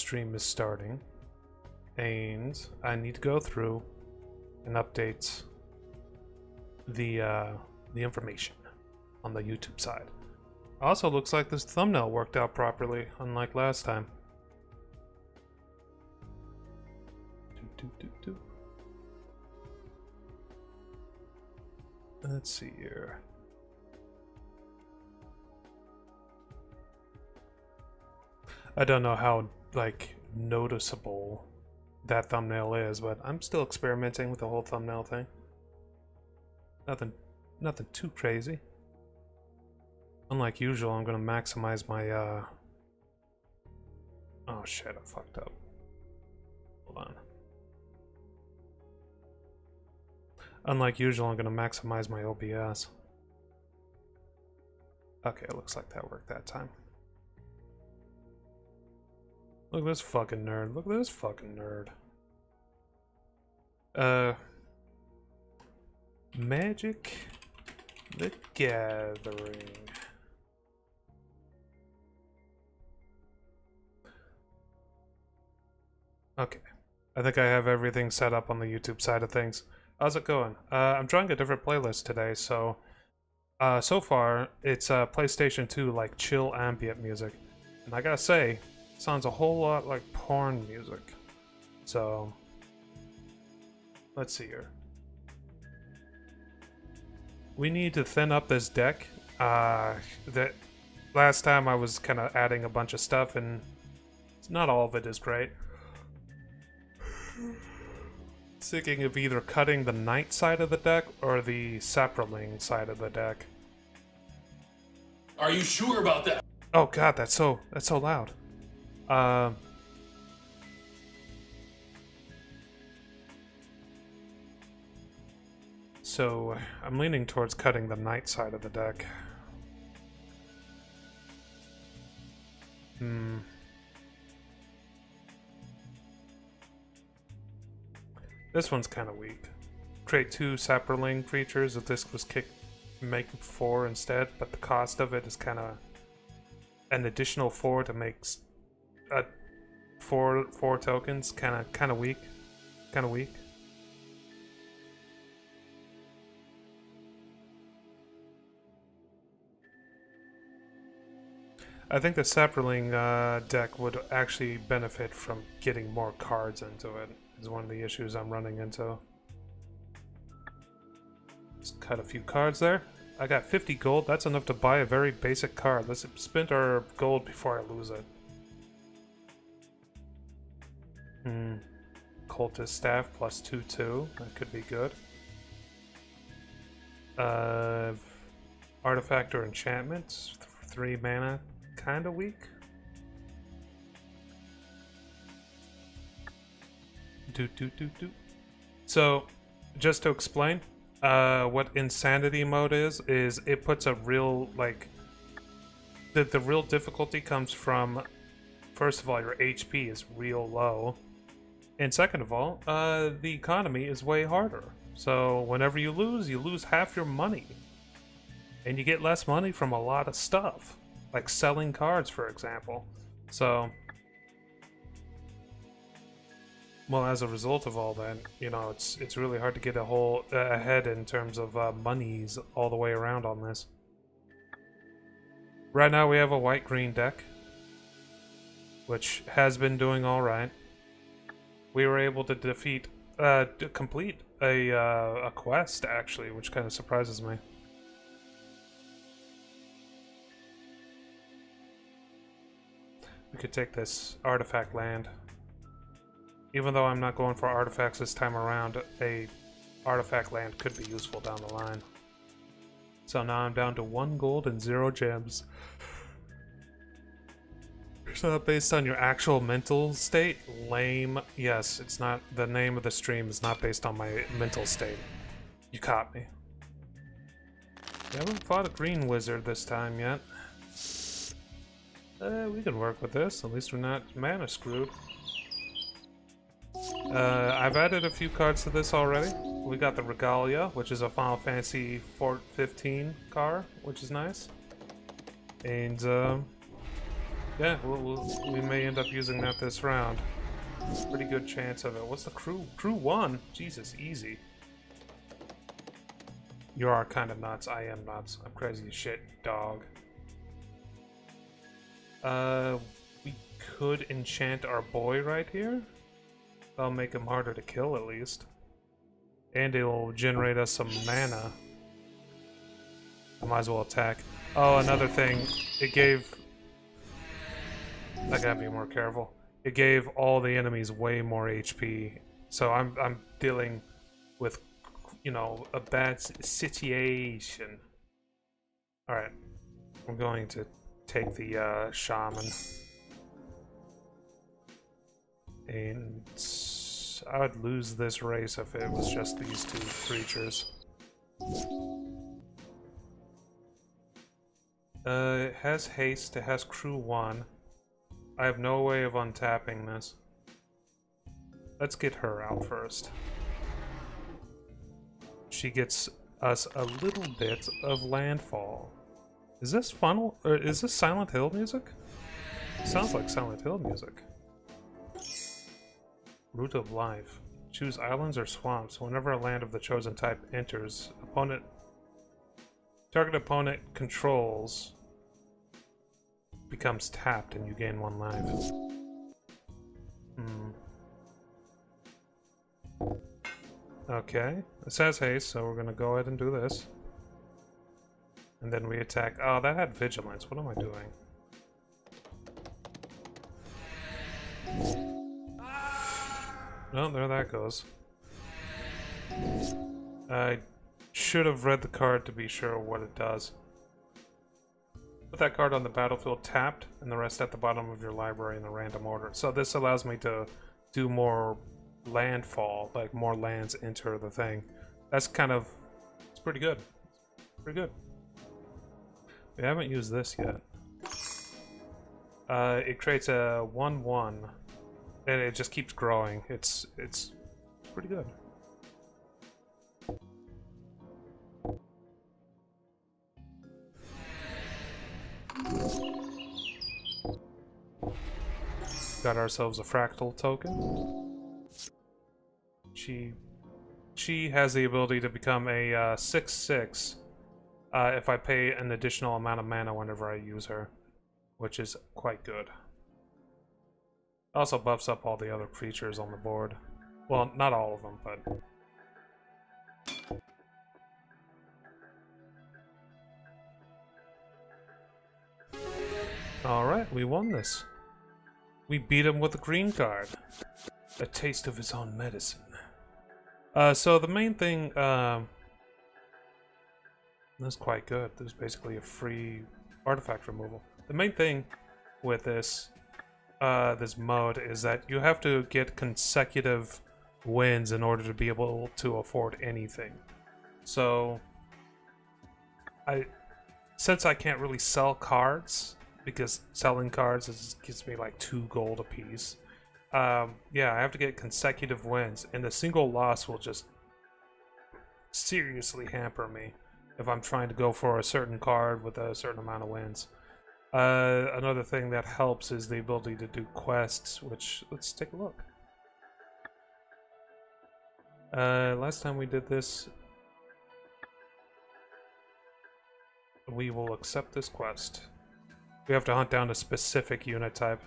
stream is starting, and I need to go through and update the information on the YouTube side. Also, looks like this thumbnail worked out properly, unlike last time. Let's see here. I don't know how, like, noticeable that thumbnail is, but I'm still experimenting with the whole thumbnail thing. Nothing too crazy. Unlike usual, I'm gonna maximize my, oh shit, I fucked up. Hold on. Unlike usual, I'm gonna maximize my OBS. Okay, it looks like that worked that time. Look at this fucking nerd. Look at this fucking nerd. Magic the Gathering. Okay. I think I have everything set up on the YouTube side of things. How's it going? I'm trying a different playlist today, so so far it's PlayStation 2 like chill ambient music. And I gotta say, it sounds a whole lot like porn music. So let's see here. We need to thin up this deck. That last time I was kind of adding a bunch of stuff, and not all of it is great. Thinking of either cutting the knight side of the deck or the saproling side of the deck. Are you sure about that? Oh god, that's so loud. So I'm leaning towards cutting the knight side of the deck. This one's kind of weak. Create 2 saproling creatures if this was make 4 instead, but the cost of it is kind of an additional 4 to make 4 tokens. Kind of weak. Kind of weak. I think the saproling deck would actually benefit from getting more cards into it. Is one of the issues I'm running into. Just cut a few cards there. I got 50 gold. That's enough to buy a very basic card. Let's spend our gold before I lose it. Cultist Staff plus 2/2. That could be good. Artifact or enchantment. 3 mana. Kinda weak. So, just to explain, what Insanity mode is it puts a real, like, the real difficulty comes from, first of all, your HP is real low, and second of all, the economy is way harder. So, whenever you lose half your money, and you get less money from a lot of stuff, like selling cards, for example. So, well, as a result of all that, you know, it's really hard to get ahead in terms of monies all the way around on this. Right now we have a white-green deck, which has been doing all right. We were able to complete a quest, actually, which kind of surprises me. We could take this artifact land. Even though I'm not going for artifacts this time around, a artifact land could be useful down the line. So now I'm down to 1 gold and 0 gems. So based on your actual mental state? Lame. Yes, it's not. The name of the stream is not based on my mental state. You caught me. We haven't fought a green wizard this time yet. We can work with this. At least we're not mana screwed. I've added a few cards to this already. We got the Regalia, which is a Final Fantasy 15 card, which is nice. And Yeah, we may end up using that this round. Pretty good chance of it. What's the crew? Crew 1? Jesus, easy. You are kind of nuts. I am nuts. I'm crazy as shit, dog. We could enchant our boy right here. That'll make him harder to kill, at least. And it'll generate us some mana. I might as well attack. Oh, another thing. It gave... I gotta be more careful. It gave all the enemies way more HP. So I'm dealing with, you know, a bad situation. Alright. I'm going to take the shaman. And I would lose this race if it was just these two creatures. It has haste, it has crew 1. I have no way of untapping this. Let's get her out first. She gets us a little bit of landfall. Is this funnel, or is this Silent Hill music? Sounds like Silent Hill music. Root of Life. Choose islands or swamps. Whenever a land of the chosen type enters, target opponent controls becomes tapped and you gain 1 life. Okay, it says haste, so we're gonna go ahead and do this. And then we attack. Oh, that had vigilance. What am I doing? Oh, there that goes. I should have read the card to be sure what it does. Put that card on the battlefield tapped, and the rest at the bottom of your library in a random order. So this allows me to do more landfall, like more lands enter the thing. That's kind of... it's pretty good. Pretty good. We haven't used this yet. It creates a 1/1, and it just keeps growing. It's pretty good. Got ourselves a fractal token. She has the ability to become a 6/6 if I pay an additional amount of mana whenever I use her, which is quite good. Also buffs up all the other creatures on the board. Well, not all of them, but... Alright, we won this. We beat him with a green card. A taste of his own medicine. So the main thing, that's quite good. There's basically a free artifact removal. The main thing with this, this mode is that you have to get consecutive wins in order to be able to afford anything. So, since I can't really sell cards, because selling cards gives me like 2 gold a piece. Yeah, I have to get consecutive wins, and a single loss will just seriously hamper me if I'm trying to go for a certain card with a certain amount of wins. Another thing that helps is the ability to do quests, which, let's take a look. Last time we did this, we will accept this quest. We have to hunt down a specific unit type.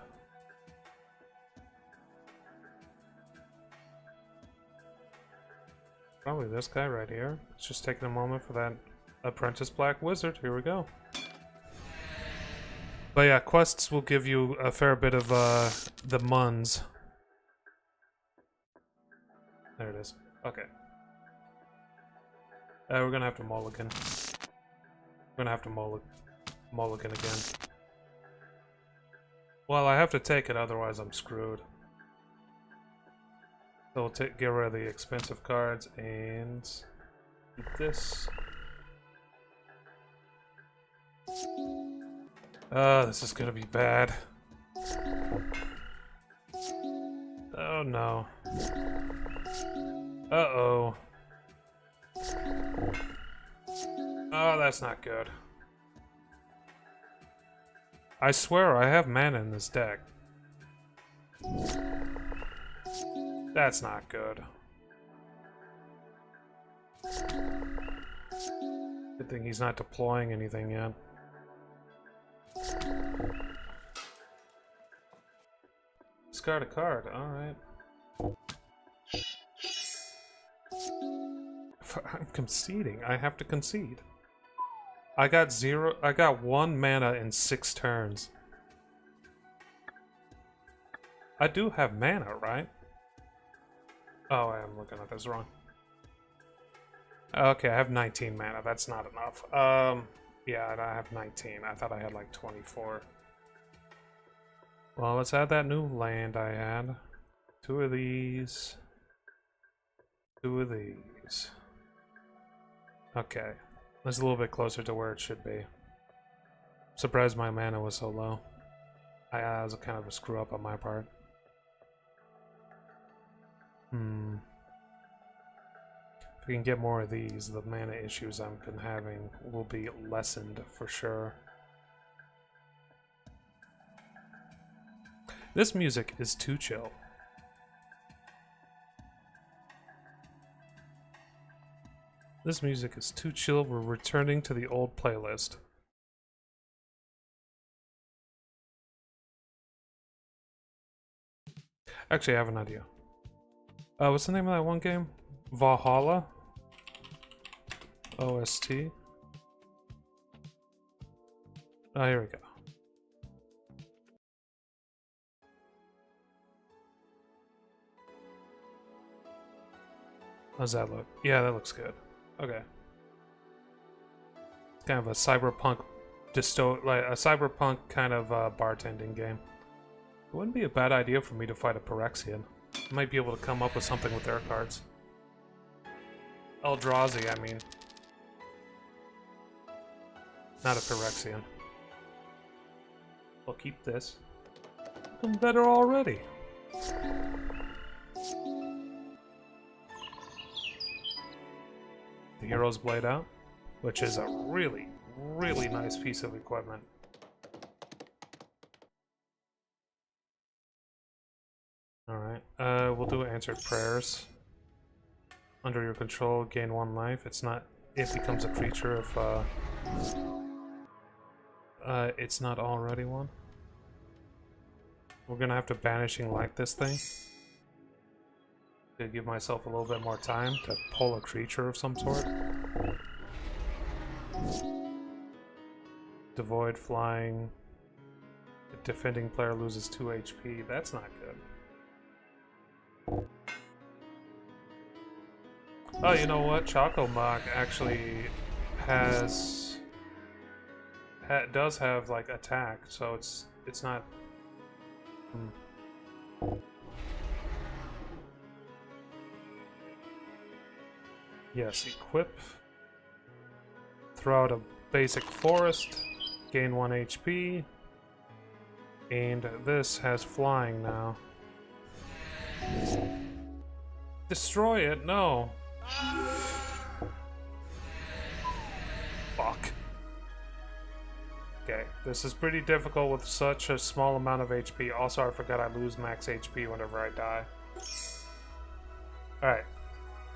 Probably this guy right here. It's just taking a moment for that Apprentice Black Wizard. Here we go. But yeah, quests will give you a fair bit of the muns. There it is. Okay. We're gonna have to mulligan. We're gonna have to mulligan again. Well, I have to take it, otherwise I'm screwed. So we'll get rid of the expensive cards and keep this. This is gonna be bad. Oh no. Uh-oh. Oh, that's not good. I swear I have mana in this deck. That's not good. Good thing he's not deploying anything yet. Discard a card, alright. I'm conceding. I have to concede. I got 1 mana in 6 turns. I do have mana, right? Oh, I'm looking at this wrong. Okay, I have 19 mana. That's not enough. Yeah, I have 19. I thought I had like 24. Well, let's add that new land I had. 2 of these. 2 of these. Okay. That's a little bit closer to where it should be. Surprised my mana was so low. That was kind of a screw up on my part. If we can get more of these, the mana issues I've been having will be lessened for sure. This music is too chill. This music is too chill. We're returning to the old playlist. Actually, I have an idea. What's the name of that one game? Valhalla? OST? Oh, here we go. How's that look? Yeah, that looks good. Okay. It's kind of a cyberpunk like a cyberpunk kind of bartending game. It wouldn't be a bad idea for me to fight a Phyrexian. I might be able to come up with something with their cards. Eldrazi, I mean. Not a Phyrexian. We'll keep this. I'm better already. The Hero's Blade out, which is a really, really nice piece of equipment. Alright, we'll do Answered Prayers. Under your control, gain 1 life. It becomes a creature if, it's not already one. We're gonna have to Banishing Light this thing. To give myself a little bit more time to pull a creature of some sort. Devoid flying. The defending player loses 2 HP. That's not good. Oh, you know what? Chocomock actually does have like attack, so it's not. Yes, equip. Throw out a basic forest, gain 1 HP, and this has flying now. Destroy it? No. Fuck. Okay, this is pretty difficult with such a small amount of HP. Also, I forgot I lose max HP whenever I die. Alright.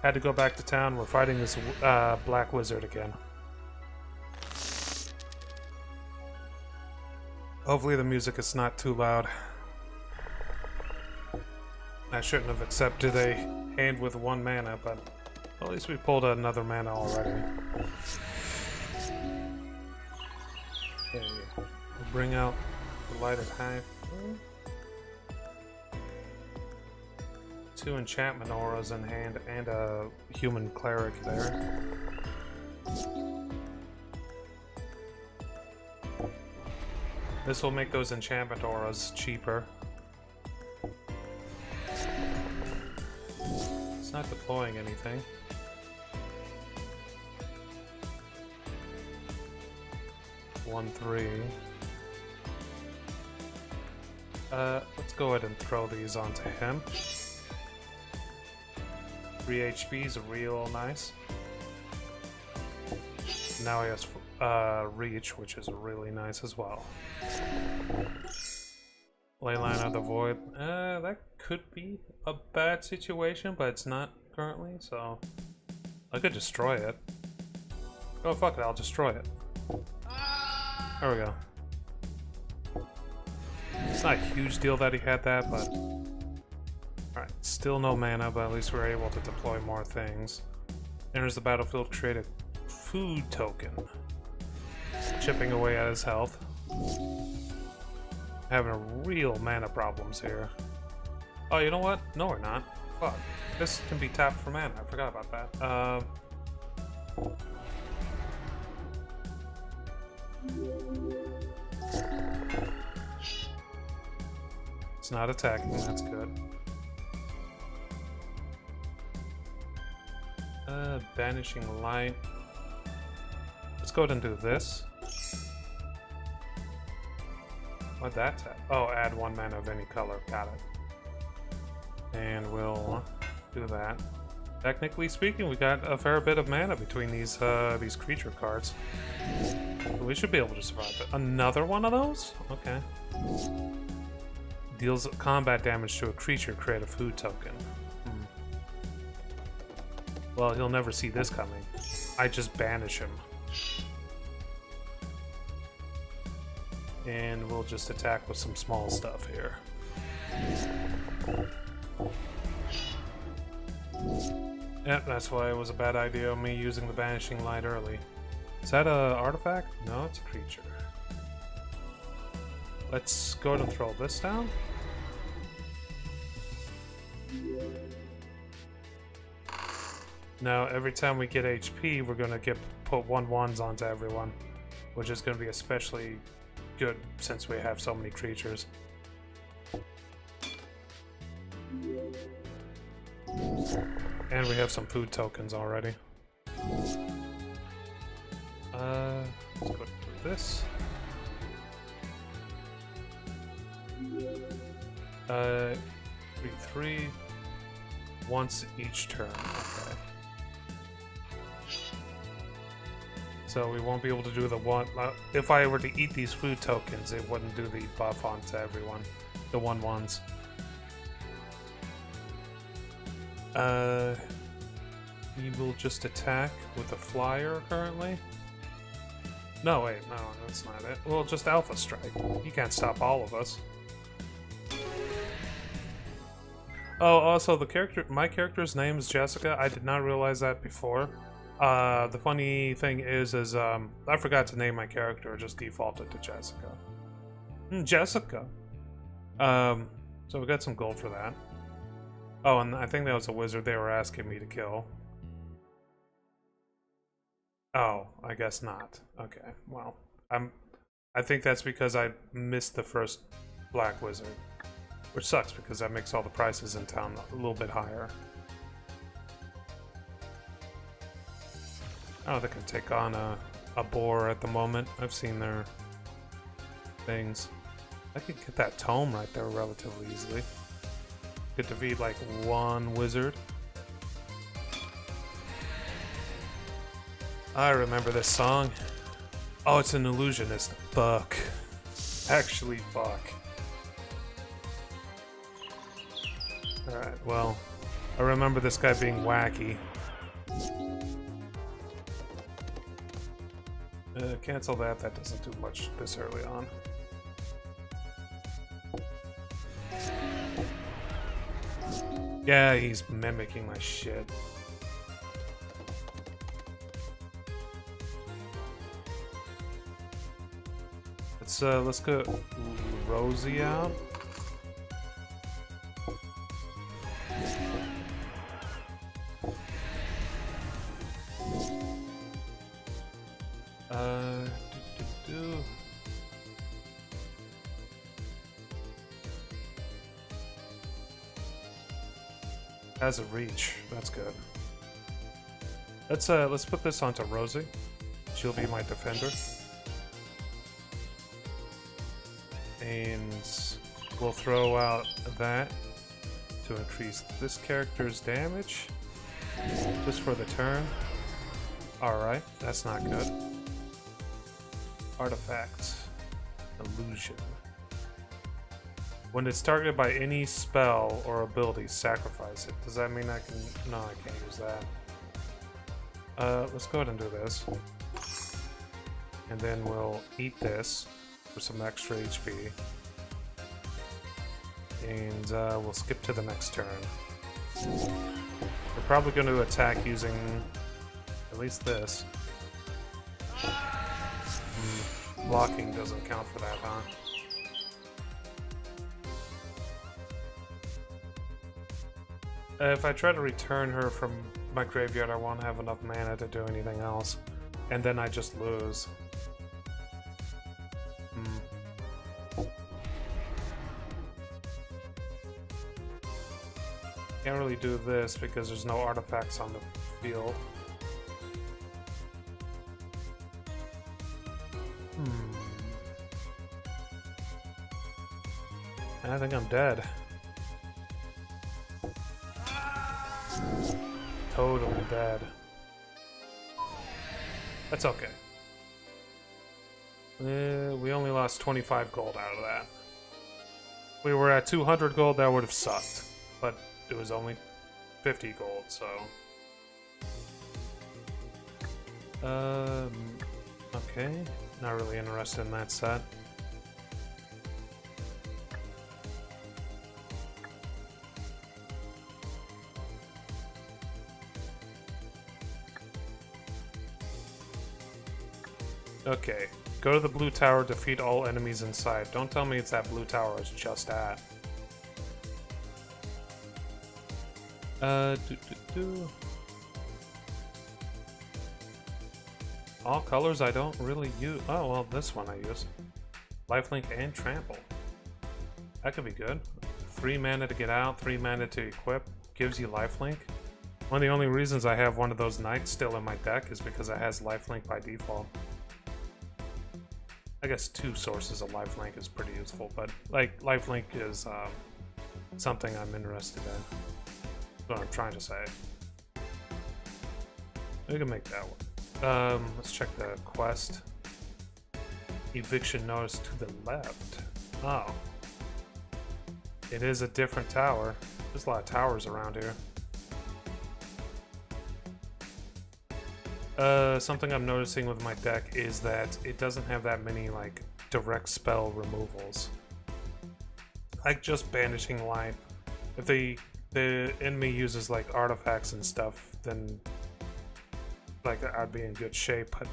Had to go back to town. We're fighting this black wizard again. Hopefully the music is not too loud. I shouldn't have accepted a hand with 1 mana, but at least we pulled another mana already. Okay, we'll bring out the Light of Hive. 2 enchantment auras in hand and a human cleric there. This will make those enchantment auras cheaper. It's not deploying anything. One, 3. Let's go ahead and throw these onto him. 3 HP is real nice. Now he has reach, which is really nice as well. Leyline of the Void. That could be a bad situation, but it's not currently, so I could destroy it. Oh, fuck it, I'll destroy it. There we go. It's not a huge deal that he had that, but... Alright, still no mana, but at least we're able to deploy more things. Enters the battlefield, create a food token. Chipping away at his health. Having real mana problems here. Oh, you know what? No, we're not. Fuck. This can be tapped for mana. I forgot about that. It's not attacking. That's good. Banishing Light. Let's go ahead and do this. What'd that tap? Oh, add 1 mana of any color. Got it. And we'll do that. Technically speaking, we got a fair bit of mana between these creature cards. So we should be able to survive it. Another one of those? Okay. Deals combat damage to a creature, create a food token. Well, he'll never see this coming. I just banish him. And we'll just attack with some small stuff here. Yep, that's why it was a bad idea of me using the Banishing Light early. Is that an artifact? No, it's a creature. Let's go ahead and throw this down. Now, every time we get HP, we're gonna put 1/1s onto everyone, which is gonna be especially good since we have so many creatures. And we have some food tokens already. Let's go through this. 3/3 once each turn. Okay. So we won't be able to do the one. If I were to eat these food tokens, it wouldn't do the buff onto everyone. The 1/1s. He will just attack with a flyer currently. No, wait, no, that's not it. Well, just Alpha Strike. He can't stop all of us. Oh, also my character's name is Jessica. I did not realize that before. The funny thing is I forgot to name my character. Just defaulted to Jessica. Jessica. So we got some gold for that. Oh, and I think that was a wizard they were asking me to kill. Oh, I guess not. Okay, well, I think that's because I missed the first black wizard, which sucks because that makes all the prices in town a little bit higher. Oh, they can take on a boar at the moment. I've seen their things. I could get that tome right there relatively easily. Could defeat like 1 wizard. I remember this song. Oh, it's an illusionist. Fuck. Actually, fuck. Alright, well, I remember this guy being wacky. Cancel that. That doesn't do much this early on. Yeah, he's mimicking my shit. Let's go Rosie out. Has a reach. That's good. Let's put this onto Rosie. She'll be my defender. And we'll throw out that to increase this character's damage just for the turn. Alright, that's not good. Artifact. Illusion. When it's targeted by any spell or ability, sacrifice it. Does that mean I can... No, I can't use that. Let's go ahead and do this. And then we'll eat this for some extra HP. And we'll skip to the next turn. We're probably going to attack using at least this. Blocking doesn't count for that, huh? If I try to return her from my graveyard, I won't have enough mana to do anything else. And then I just lose. Can't really do this because there's no artifacts on the field. I think I'm dead. Totally dead. That's okay. We only lost 25 gold out of that. If we were at 200 gold, that would have sucked. But it was only 50 gold, so... Okay. Not really interested in that set. Okay, go to the blue tower, defeat all enemies inside. Don't tell me it's that blue tower is just at. All colors I don't really use. Oh, well, this one I use. Lifelink and Trample. That could be good. 3 mana to get out, 3 mana to equip. Gives you lifelink. One of the only reasons I have one of those knights still in my deck is because it has lifelink by default. I guess 2 sources of lifelink is pretty useful, but like lifelink is something I'm interested in. That's what I'm trying to say. We can make that one. Let's check the quest. Eviction notice to the left. Oh. It is a different tower. There's a lot of towers around here. Something I'm noticing with my deck is that it doesn't have that many, like, direct spell removals. Like just Banishing Light. If the enemy uses, like, artifacts and stuff, then, like, I'd be in good shape, but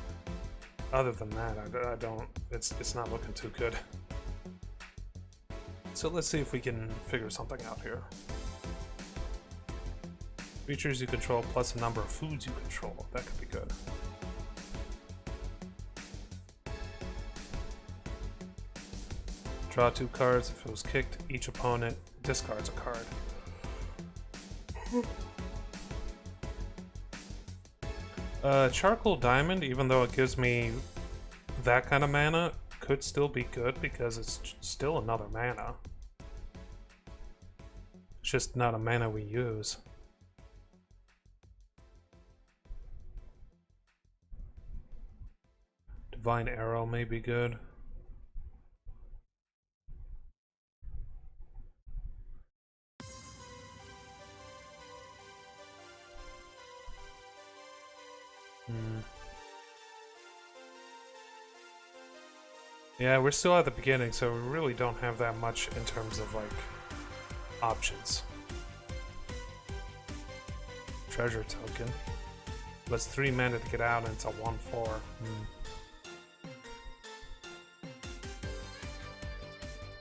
other than that, I don't... It's not looking too good. So let's see if we can figure something out here. Creatures you control plus the number of foods you control. That could be good. Draw 2 cards. If it was kicked, each opponent discards a card. Charcoal Diamond, even though it gives me that kind of mana, could still be good because it's still another mana. It's just not a mana we use. Divine Arrow may be good. Yeah, we're still at the beginning, so we really don't have that much in terms of, like, options. Treasure token. That's 3 mana to get out, and it's a 1/4.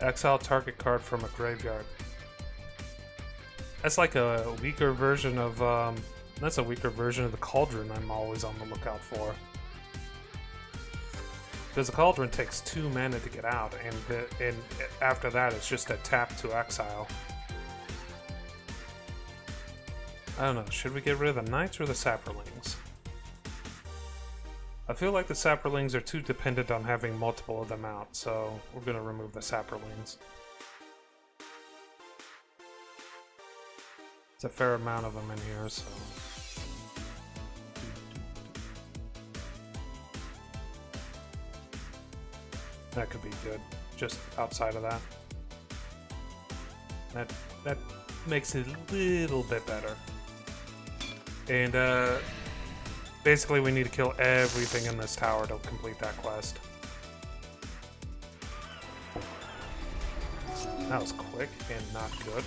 Exile target card from a graveyard. That's like a weaker version of, that's a weaker version of the Cauldron I'm always on the lookout for. Because the Cauldron takes 2 mana to get out, and after that it's just a tap to exile. I don't know, should we get rid of the Knights or the Saprolings? I feel like the Saprolings are too dependent on having multiple of them out, so we're gonna remove the Saprolings. It's a fair amount of them in here, so... That could be good, just outside of that. That makes it a little bit better. And basically we need to kill everything in this tower to complete that quest. That was quick and not good.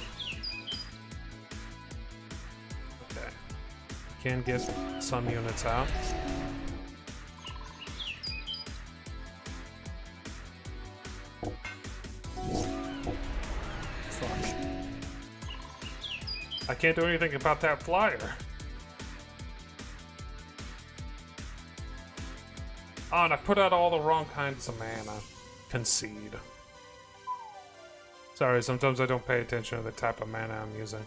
Okay. Can get some units out. Fuck. I can't do anything about that flyer. Oh, and I put out all the wrong kinds of mana. Concede. Sorry, sometimes I don't pay attention to the type of mana I'm using.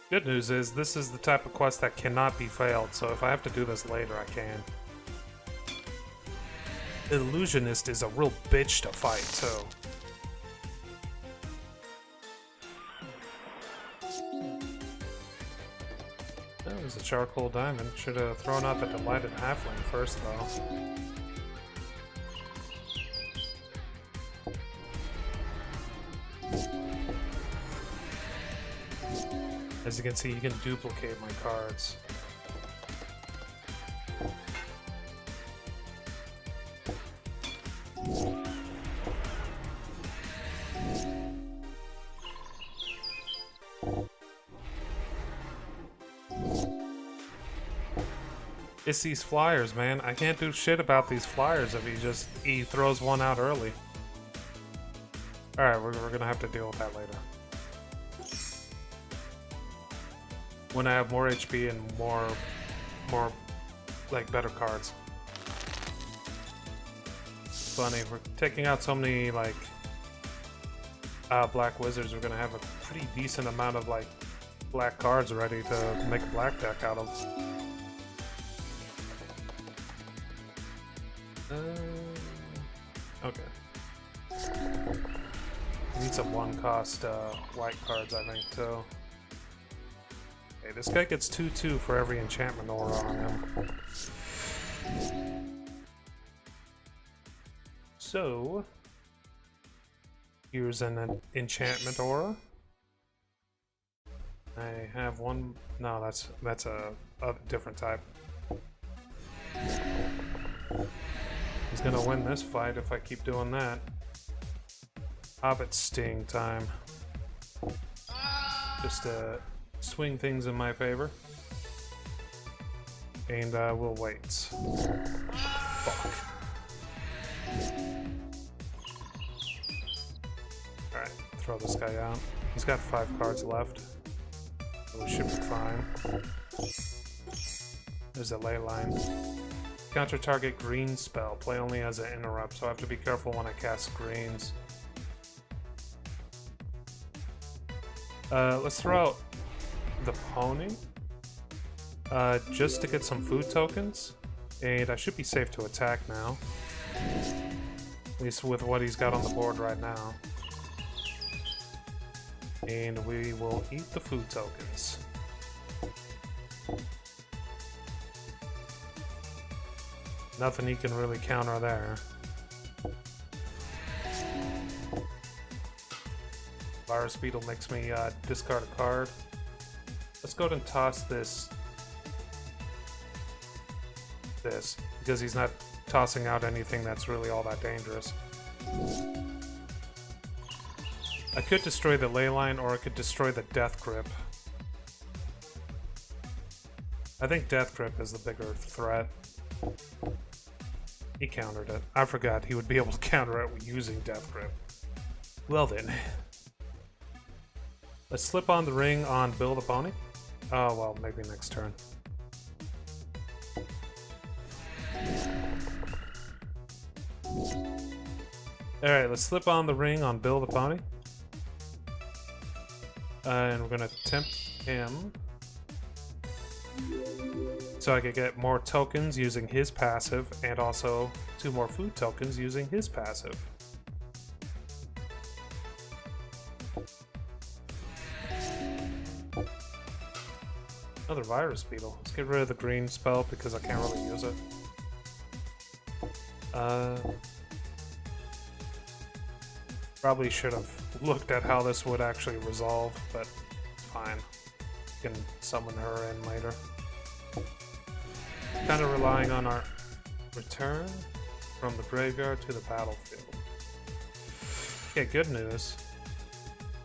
Good news is, this is the type of quest that cannot be failed, so if I have to do this later, I can. Illusionist is a real bitch to fight, too. That was a charcoal diamond. Should have thrown out the delighted halfling first, though. As you can see, you can duplicate my cards. It's these flyers, man. I can't do shit about these flyers if he throws one out early. Alright, we're gonna have to deal with that later. When I have more HP and more like better cards. It's funny, we're taking out so many like black wizards, we're gonna have a pretty decent amount of like black cards ready to make a black deck out of. Okay. Need some one-cost white cards, I think, too. Okay, this guy gets 2/2 for every enchantment aura on him. So, here's an enchantment aura. I have one. No, that's a different type. He's gonna win this fight if I keep doing that. Hobbit Sting time. Just to swing things in my favor. And we'll wait. Fuck. Alright, throw this guy out. He's got 5 cards left. So we should be fine. There's a ley line. Counter target green spell. Play only as an interrupt, so I have to be careful when I cast greens. Let's throw out the pony. Just to get some food tokens. And I should be safe to attack now. At least with what he's got on the board right now. And we will eat the food tokens. Nothing he can really counter there. Virus Beetle makes me discard a card. Let's go ahead and toss this, because he's not tossing out anything that's really all that dangerous. I could destroy the ley line, or I could destroy the death grip. I think death grip is the bigger threat. He countered it. I forgot he would be able to counter it using death grip. Well then. Let's slip on the ring on Bill the Pony. Oh, well, maybe next turn. Alright, let's slip on the ring on Bill the Pony. And we're gonna tempt him. So I could get more tokens using his passive, and also 2 more food tokens using his passive. Another Virus Beetle. Let's get rid of the green spell because I can't really use it. Probably should have looked at how this would actually resolve, but fine. Can summon her in later. Kind of relying on our return from the graveyard to the battlefield. Okay, good news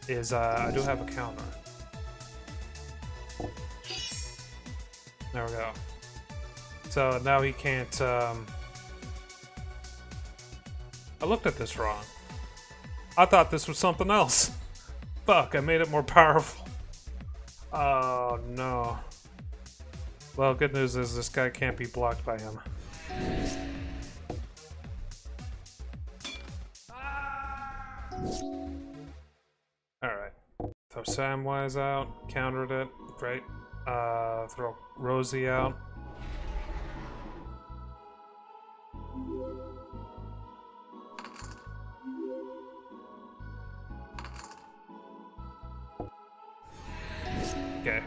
is I do have a counter. There we go. So now he can't... I looked at this wrong. I thought this was something else. Fuck, I made it more powerful. Oh, no. Well, good news is this guy can't be blocked by him. Alright. Throw Samwise out. Countered it. Great. Throw Rosie out. Okay.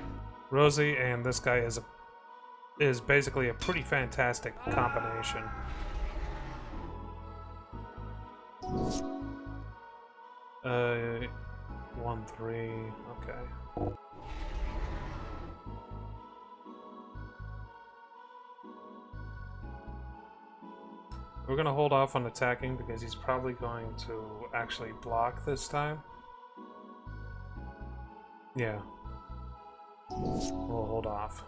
Rosie and this guy is basically a pretty fantastic combination. Uh, 1-3, okay. We're gonna hold off on attacking because he's probably going to actually block this time. Yeah. We'll hold off.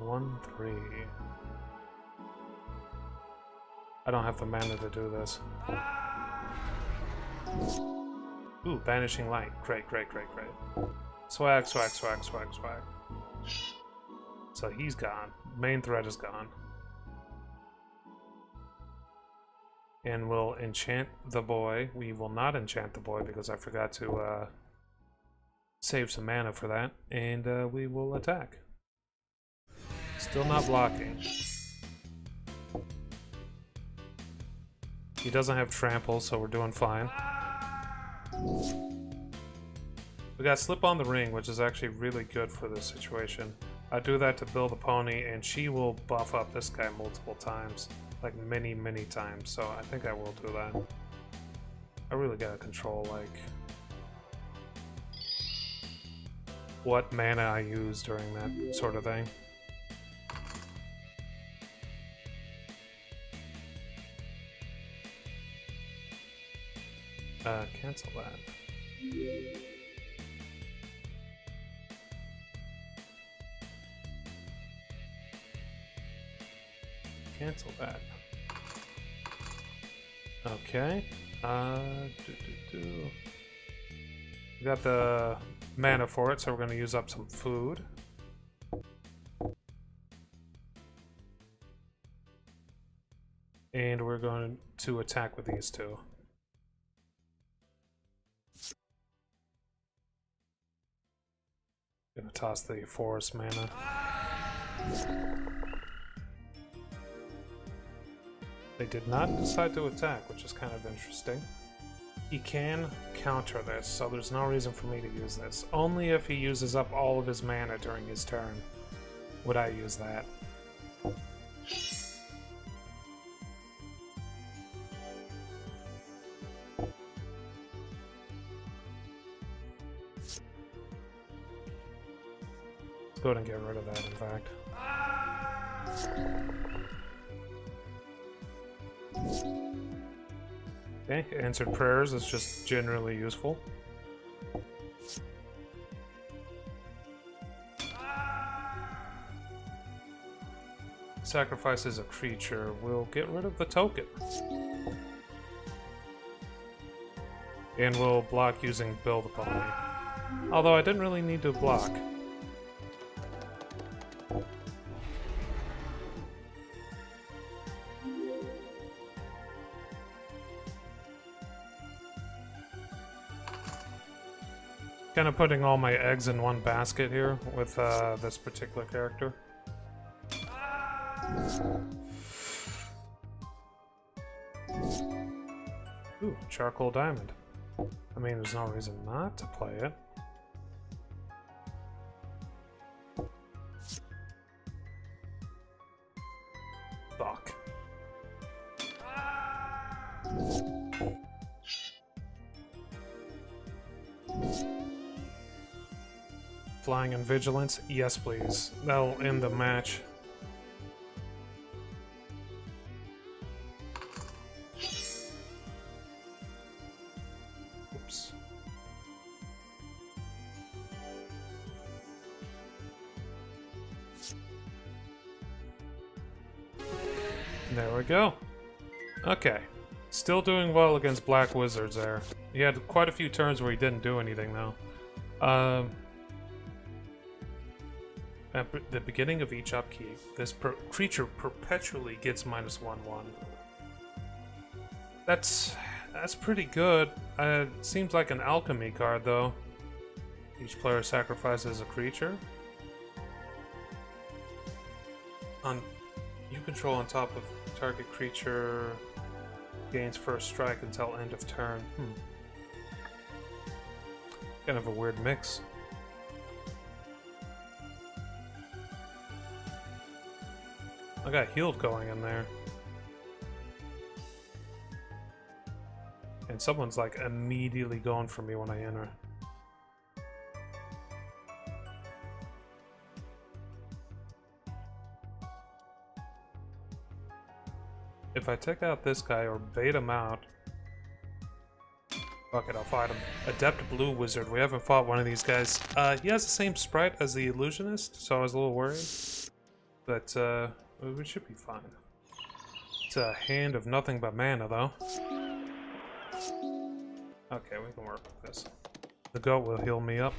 1-3. I don't have the mana to do this. Ooh, Banishing Light. Great, great, great, great. Swag, swag, swag, swag, swag. So he's gone. Main threat is gone. And we'll enchant the boy. We will not enchant the boy because I forgot to save some mana for that. And we will attack. Still not blocking. He doesn't have trample, so we're doing fine. We got Slip on the Ring, which is actually really good for this situation. I do that to build a pony, and she will buff up this guy multiple times. Like, many, many times, so I think I will do that. I really gotta control, like, what mana I use during that sort of thing. Cancel that. Cancel that. Okay. We got the mana for it, so we're going to use up some food. And we're going to attack with these two. Gonna toss the forest mana. They did not decide to attack, which is kind of interesting. He can counter this, so there's no reason for me to use this. Only if he uses up all of his mana during his turn would I use that. Go ahead and get rid of that, in fact. Okay, Answered Prayers is just generally useful. Sacrifices a creature. We'll get rid of the token. And we'll block using Build a Pony. Although I didn't really need to block. Kind of putting all my eggs in one basket here with this particular character. Ooh, Charcoal Diamond. I mean, there's no reason not to play it. The Flying and vigilance? Yes, please. That'll end the match. Oops. There we go. Okay. Still doing well against Black Wizards there. He had quite a few turns where he didn't do anything, though. At the beginning of each upkeep, this creature perpetually gets -1/1. That's pretty good. Seems like an alchemy card, though. Each player sacrifices a creature. You control on top of target creature gains first strike until end of turn. Kind of a weird mix. I got healed going in there. And someone's like immediately going for me when I enter. If I take out this guy or bait him out... Fuck it, I'll fight him. Adept Blue Wizard. We haven't fought one of these guys. He has the same sprite as the Illusionist, so I was a little worried. But, we should be fine. It's a hand of nothing but mana, though. Okay, we can work with this. The goat will heal me up.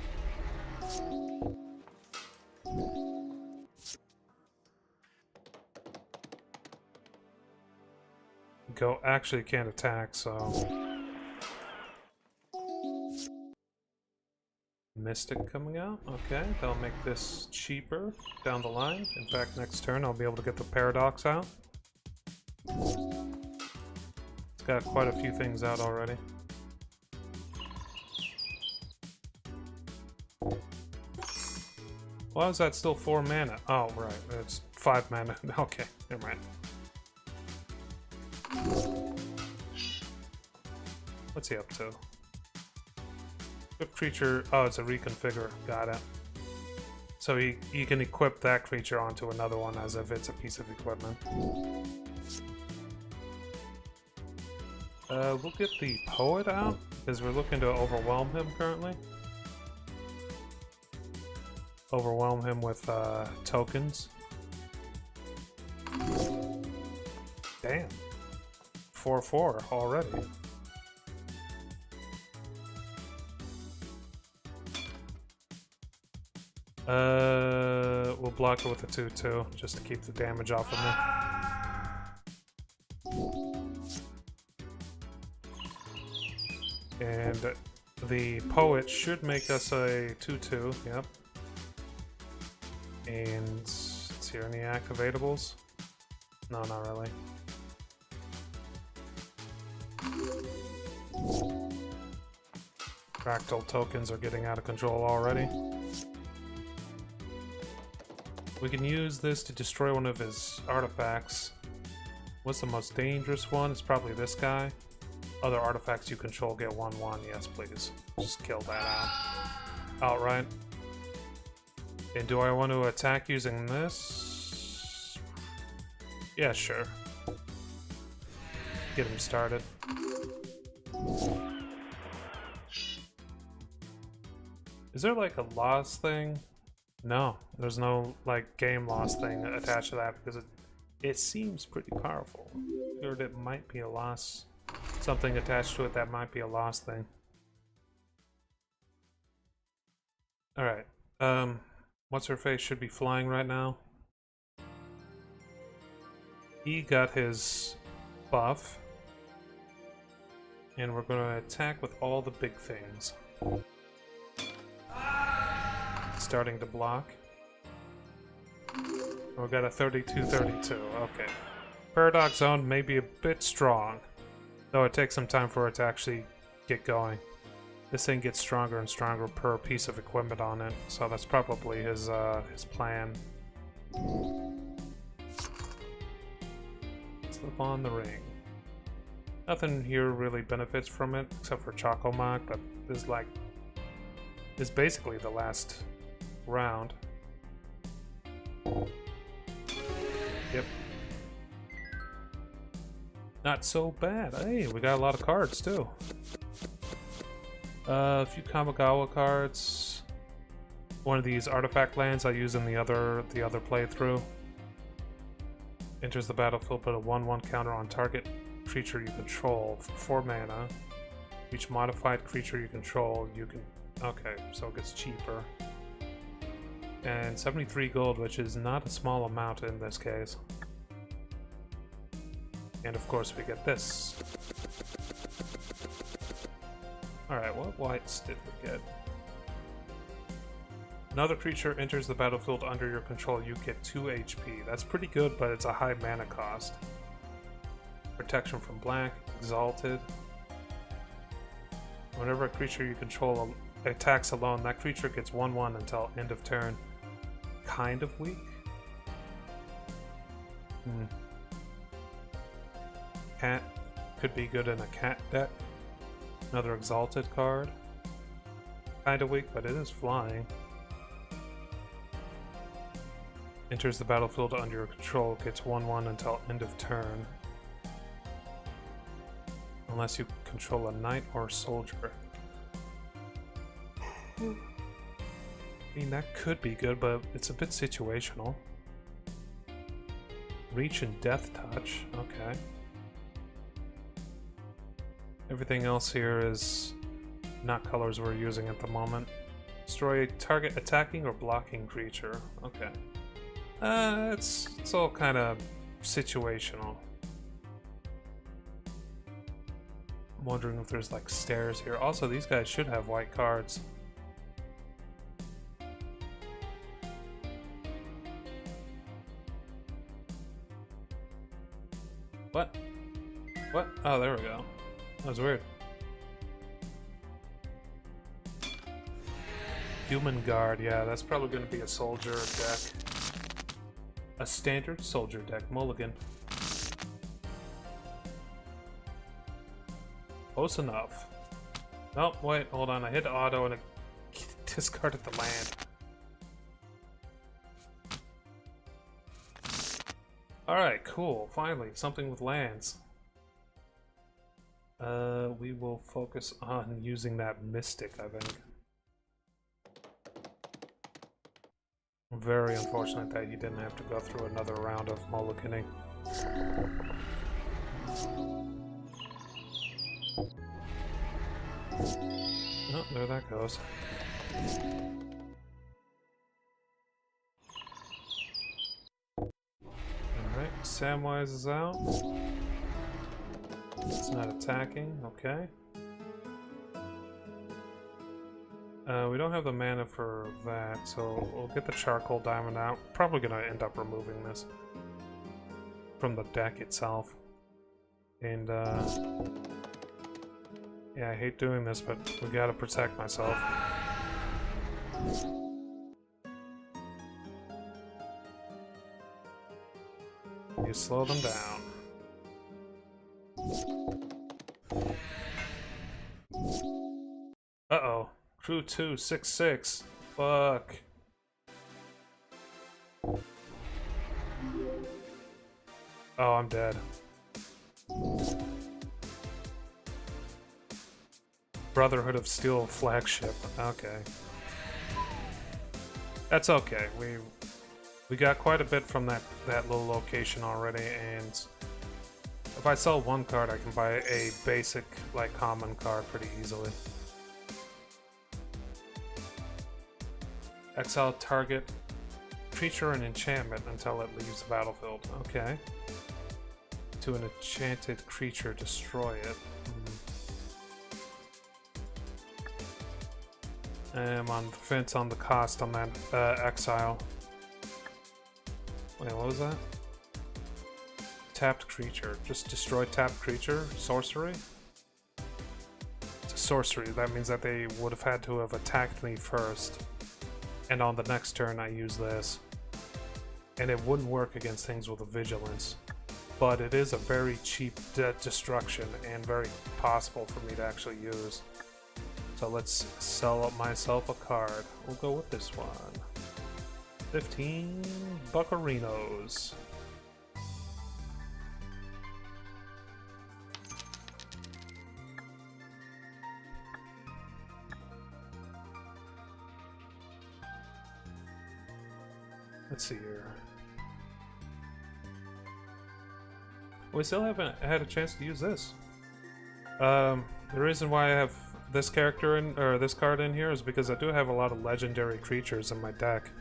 Goat actually can't attack, so... Mystic coming out. Okay, that'll make this cheaper down the line. In fact, next turn I'll be able to get the Paradox out. It's got quite a few things out already. Why is that still 4 mana? Oh, right. It's 5 mana. Okay, never mind. What's he up to? Equip creature. Oh, it's a reconfigure. Got it. So you can equip that creature onto another one as if it's a piece of equipment. We'll get the Poet out because we're looking to overwhelm him currently. Overwhelm him with tokens. Damn. 4/4 already. We'll block it with a 2/2 just to keep the damage off of me. And the Poet should make us a 2/2, yep. And is here any activatables? No, not really. Fractal tokens are getting out of control already. We can use this to destroy one of his artifacts. What's the most dangerous one? It's probably this guy. Other artifacts you control get 1/1. Yes, please. Just kill that out. Outright. And do I want to attack using this? Yeah, sure. Get him started. Is there like a loss thing? No, there's no like game loss thing attached to that because it seems pretty powerful. Figured it might be a loss. Something attached to it that might be a loss thing. Alright. What's her face should be flying right now. He got his buff. And we're gonna attack with all the big things. Starting to block. We got a 32-32. Okay. Paradox Zone may be a bit strong, though it takes some time for it to actually get going. This thing gets stronger and stronger per piece of equipment on it, so that's probably his plan. Slip on the ring. Nothing here really benefits from it except for Chocomok, but this is basically the last round. Yep. Not so bad. Hey, we got a lot of cards too. A few Kamigawa cards. One of these artifact lands I use in the other playthrough. Enters the battlefield, put a 1/1 counter on target creature you control for 4 mana. Each modified creature you control, you can... Okay, so it gets cheaper. And 73 gold, which is not a small amount in this case. And of course we get this. Alright, what whites did we get? Another creature enters the battlefield under your control, you get 2 HP. That's pretty good, but it's a high mana cost. Protection from black, exalted. Whenever a creature you control attacks alone, that creature gets 1/1 until end of turn. Kind of weak. Cat could be good in a cat deck. Another exalted card. Kind of weak, but it is flying. Enters the battlefield under your control, gets 1/1 until end of turn. Unless you control a knight or a soldier. I mean, that could be good, but it's a bit situational. Reach and Death Touch, okay. Everything else here is not colors we're using at the moment. Destroy a target attacking or blocking creature, okay. It's all kind of situational. I'm wondering if there's like stairs here. Also, these guys should have white cards. What? What? Oh, there we go. That was weird. Human Guard, yeah, that's probably going to be a soldier deck. A standard soldier deck, mulligan. Close enough. No, wait, hold on. I hit auto and it discarded the land. Alright, cool. Finally, something with lands. We will focus on using that Mystic, I think. Very unfortunate that he didn't have to go through another round of mulliganing. Oh, there that goes. Alright, Samwise is out. It's not attacking, okay. We don't have the mana for that, so we'll get the Charcoal Diamond out. Probably gonna end up removing this from the deck itself. And, yeah, I hate doing this, but we gotta protect myself. You slow them down. Uh-oh. Crew 2, 6/6. Fuck. Oh, I'm dead. Brotherhood of Steel flagship. Okay. That's okay. We got quite a bit from that little location already, and if I sell one card, I can buy a basic, like, common card pretty easily. Exile target creature and enchantment until it leaves the battlefield. Okay. To an enchanted creature, destroy it. I'm on the fence on the cost on that exile. Wait, what was that? Tapped creature. Just destroy tapped creature? Sorcery? It's a sorcery. That means that they would have had to have attacked me first. And on the next turn I use this. And it wouldn't work against things with a vigilance. But it is a very cheap destruction and very possible for me to actually use. So let's sell up myself a card. We'll go with this one. 15 buccarinos. Let's see here. We still haven't had a chance to use this. The reason why I have this character in, or this card in here, is because I do have a lot of legendary creatures in my deck.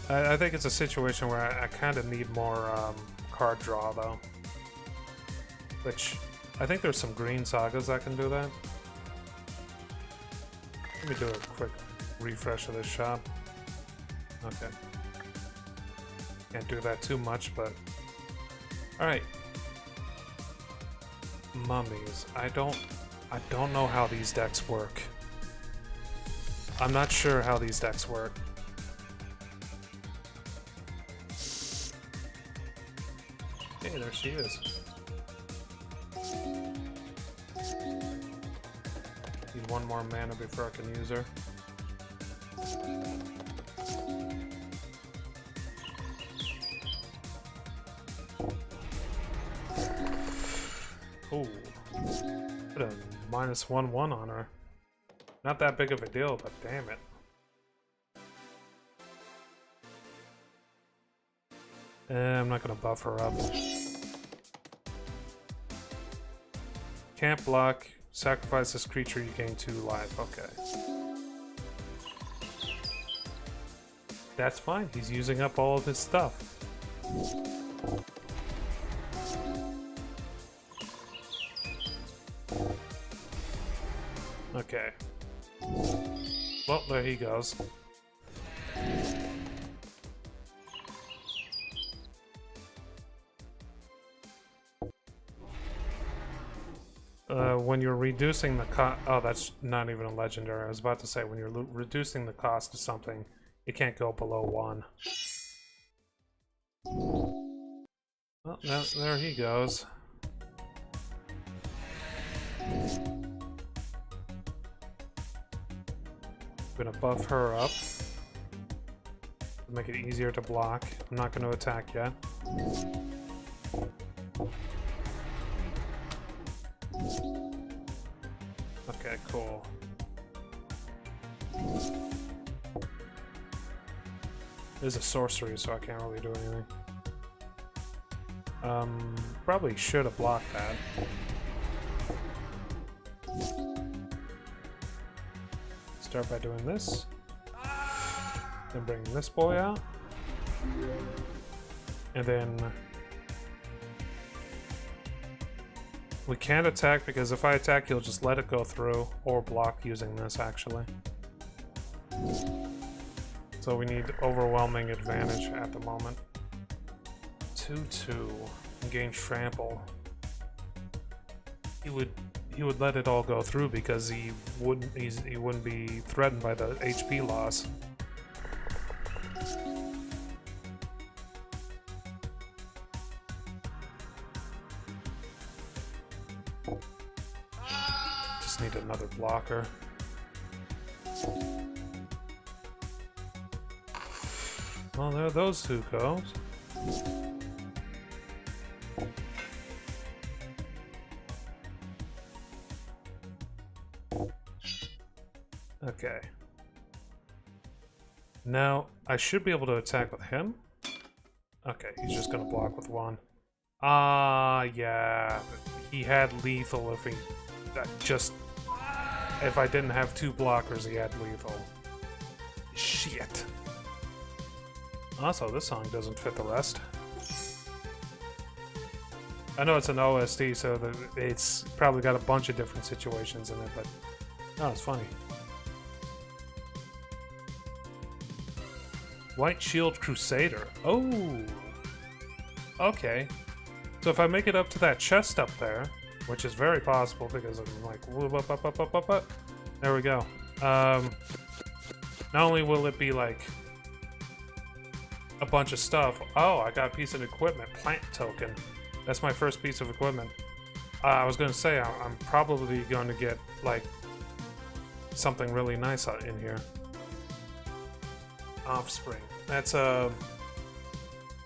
I think it's a situation where I kind of need more card draw, though. Which, I think there's some green sagas that can do that. Let me do a quick refresh of this shop. Okay. Can't do that too much, but... Alright. Mummies. I don't know how these decks work. I'm not sure how these decks work. Hey, there she is. Need one more mana before I can use her. Ooh. Put a -1/1 on her. Not that big of a deal, but damn it. I'm not gonna buff her up. Can't block. Sacrifice this creature, you gain 2 life. Okay. That's fine. He's using up all of his stuff. Okay. Well, there he goes. When you're reducing the cost... Oh, that's not even a legendary. I was about to say, when you're reducing the cost of something, it can't go below 1. Well, there he goes. I'm gonna buff her up to make it easier to block. I'm not gonna attack yet. Okay, cool. There's a sorcery, so I can't really do anything. Probably should have blocked that. Start by doing this. Then bring this boy out. And then... we can't attack because if I attack, he'll just let it go through, or block using this, actually. So we need overwhelming advantage at the moment. 2/2. Gain trample. He would let it all go through because he wouldn't be threatened by the HP loss. Just need another blocker. Well, there those two goes. Okay. Now, I should be able to attack with him. Okay, he's just gonna block with one. Yeah. He had lethal if he... if I didn't have 2 blockers, he had lethal. Shit. Also, this song doesn't fit the rest. I know it's an OST, so it's probably got a bunch of different situations in it, but... no, it's funny. White Shield Crusader. Oh! Okay. So if I make it up to that chest up there, which is very possible because I'm like... there we go. Not only will it be like... a bunch of stuff. Oh, I got a piece of equipment. Plant token. That's my first piece of equipment. I was going to say, I'm probably going to get, like, something really nice in here. Offspring. That's a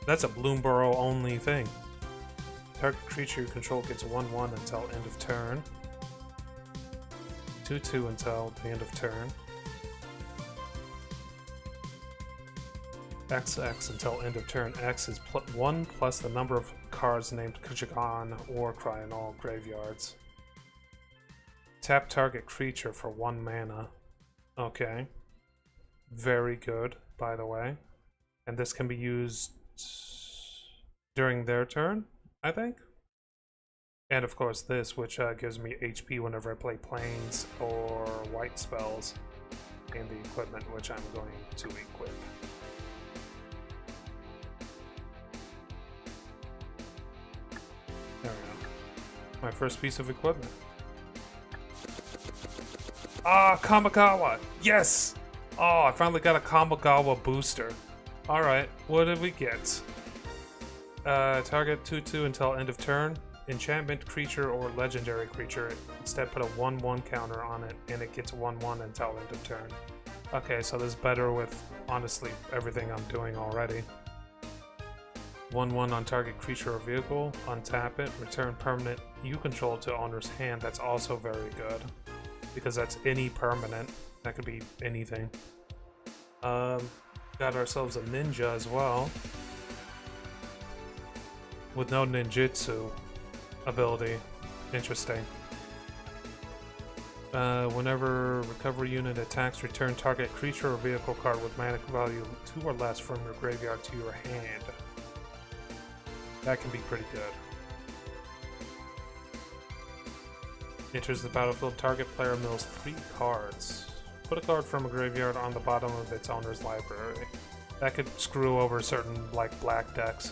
Bloomborough only thing. Target creature you control gets 1/1 until end of turn. 2/2 until the end of turn. XX until end of turn. X is 1 plus the number of cards named Kujagan or Cry in all graveyards. Tap target creature for 1 mana. Okay. Very good, by the way. And this can be used during their turn, I think. And of course this, which gives me HP whenever I play planes or white spells. And the equipment, which I'm going to equip. There we go. My first piece of equipment. Ah, Kamigawa! Yes! Oh, I finally got a Kamigawa booster. Alright, what did we get? Target 2/2 until end of turn. Enchantment creature or legendary creature. Instead put a 1/1 counter on it and it gets 1/1 until end of turn. Okay, so this is better with, honestly, everything I'm doing already. 1/1 on target creature or vehicle. Untap it. Return permanent you control to owner's hand. That's also very good. Because that's any permanent. That could be anything. Got ourselves a ninja as well. With no ninjutsu ability. Interesting. Whenever recovery unit attacks, return target creature or vehicle card with mana value 2 or less from your graveyard to your hand. That can be pretty good. Enters the battlefield, target player mills 3 cards. Put a card from a graveyard on the bottom of its owner's library. That could screw over certain, like, black decks.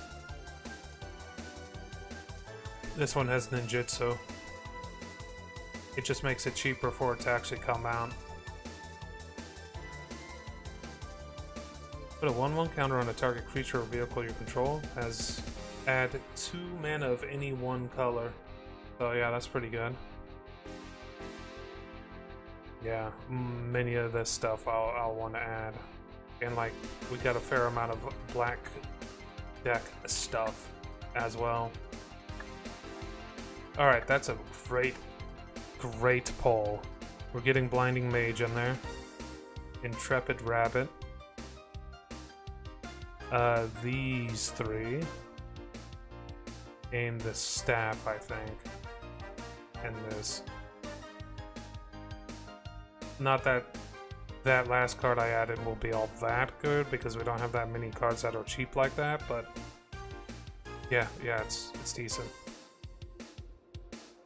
This one has ninjutsu. It just makes it cheaper for it to actually come out. Put a 1/1 counter on a target creature or vehicle you control. Has add 2 mana of any one color. So yeah, that's pretty good. Yeah, many of this stuff I'll want to add. And like, we got a fair amount of black deck stuff as well. Alright, that's a great pull. We're getting Blinding Mage in there. Intrepid Rabbit. These 3. And the staff, I think. And this. Not that that last card I added will be all that good, because we don't have that many cards that are cheap like that, but yeah, it's decent.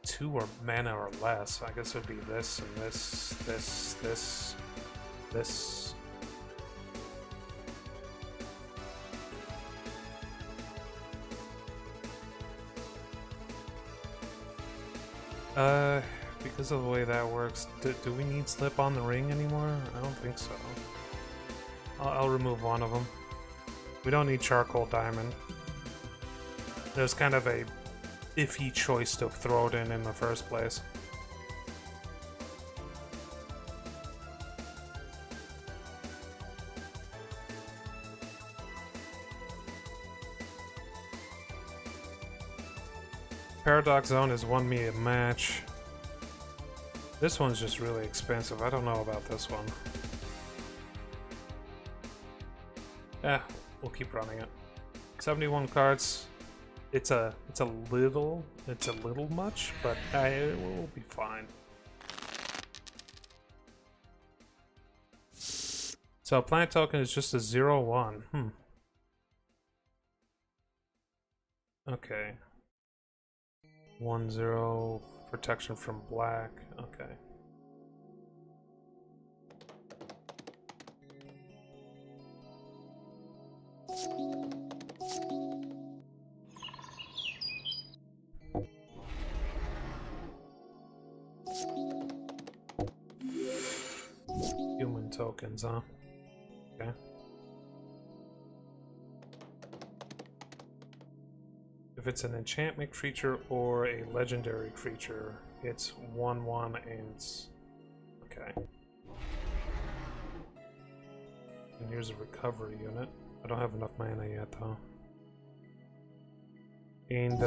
2 or mana or less. I guess it would be this and this. Because of the way that works, do we need Slip on the Ring anymore? I don't think so. I'll remove one of them. We don't need Charcoal Diamond. There's kind of a iffy choice to throw it in the first place. Paradox Zone has won me a match. This one's just really expensive. I don't know about this one. Yeah, we'll keep running it. 71 cards. It's a little much, but it will be fine. So plant token is just a 0/1. Okay. 1/0 protection from black. Okay. Human tokens, huh? Okay. If it's an enchantment creature or a legendary creature, it's 1/1 and... Okay. And here's a recovery unit. I don't have enough mana yet, though. And,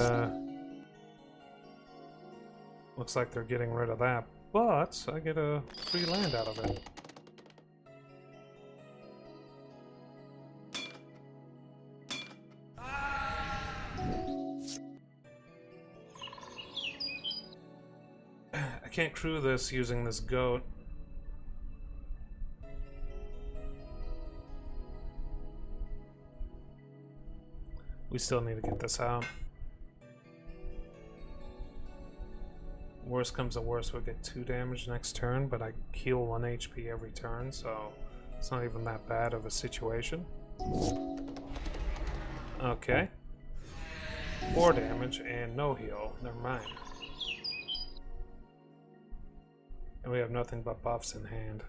looks like they're getting rid of that, but I get a free land out of it. I can't crew this using this goat. We still need to get this out. Worst comes to worst, we'll get 2 damage next turn, but I heal 1 HP every turn, so it's not even that bad of a situation. Okay. 4 damage and no heal. Never mind. And we have nothing but buffs in hand.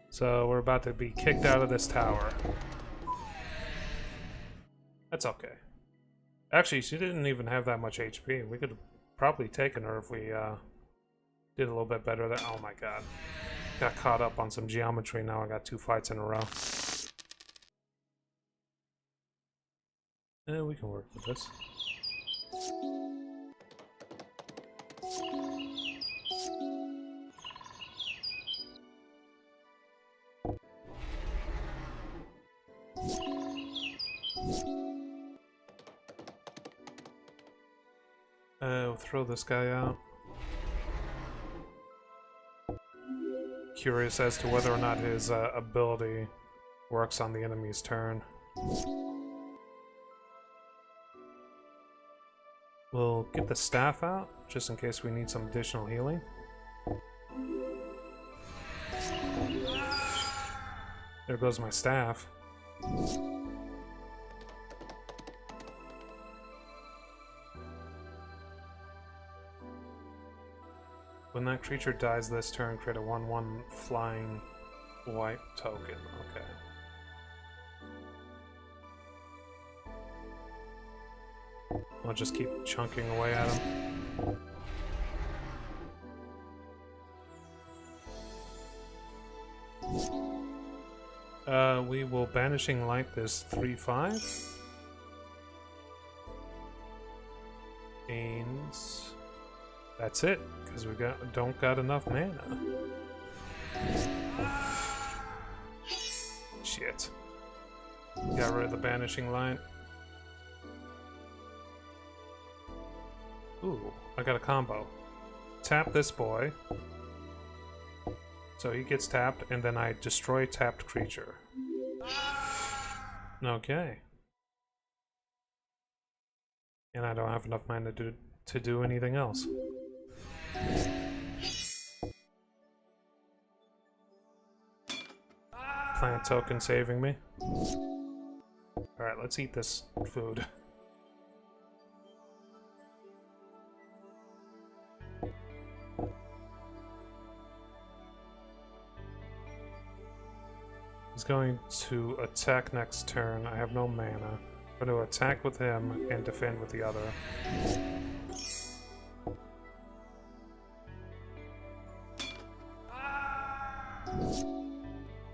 So we're about to be kicked out of this tower. That's okay. Actually, she didn't even have that much HP. We could have probably taken her if we did a little bit better there. Oh my god. Got caught up on some geometry. Now I got 2 fights in a row. We can work with this. We'll throw this guy out. Curious as to whether or not his ability works on the enemy's turn. We'll get the staff out, just in case we need some additional healing. There goes my staff. When that creature dies this turn, create a 1/1 flying white token. Okay. I'll just keep chunking away at him. We will Banishing Light this 3/5. And that's it, because we don't got enough mana. Shit. Got rid of the Banishing Light. Ooh, I got a combo. Tap this boy. So he gets tapped, and then I destroy tapped creature. Okay. And I don't have enough mana to do anything else. Plant token saving me. Alright, let's eat this food. He's going to attack next turn. I have no mana. I'm going to attack with him and defend with the other.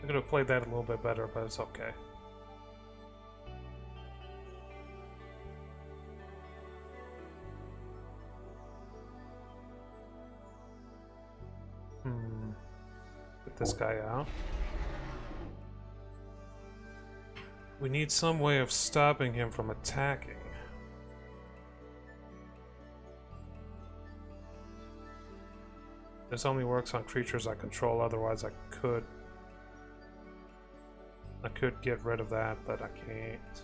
I could have played that a little bit better, but it's okay. Get this guy out. We need some way of stopping him from attacking. This only works on creatures I control, otherwise I could get rid of that, but I can't.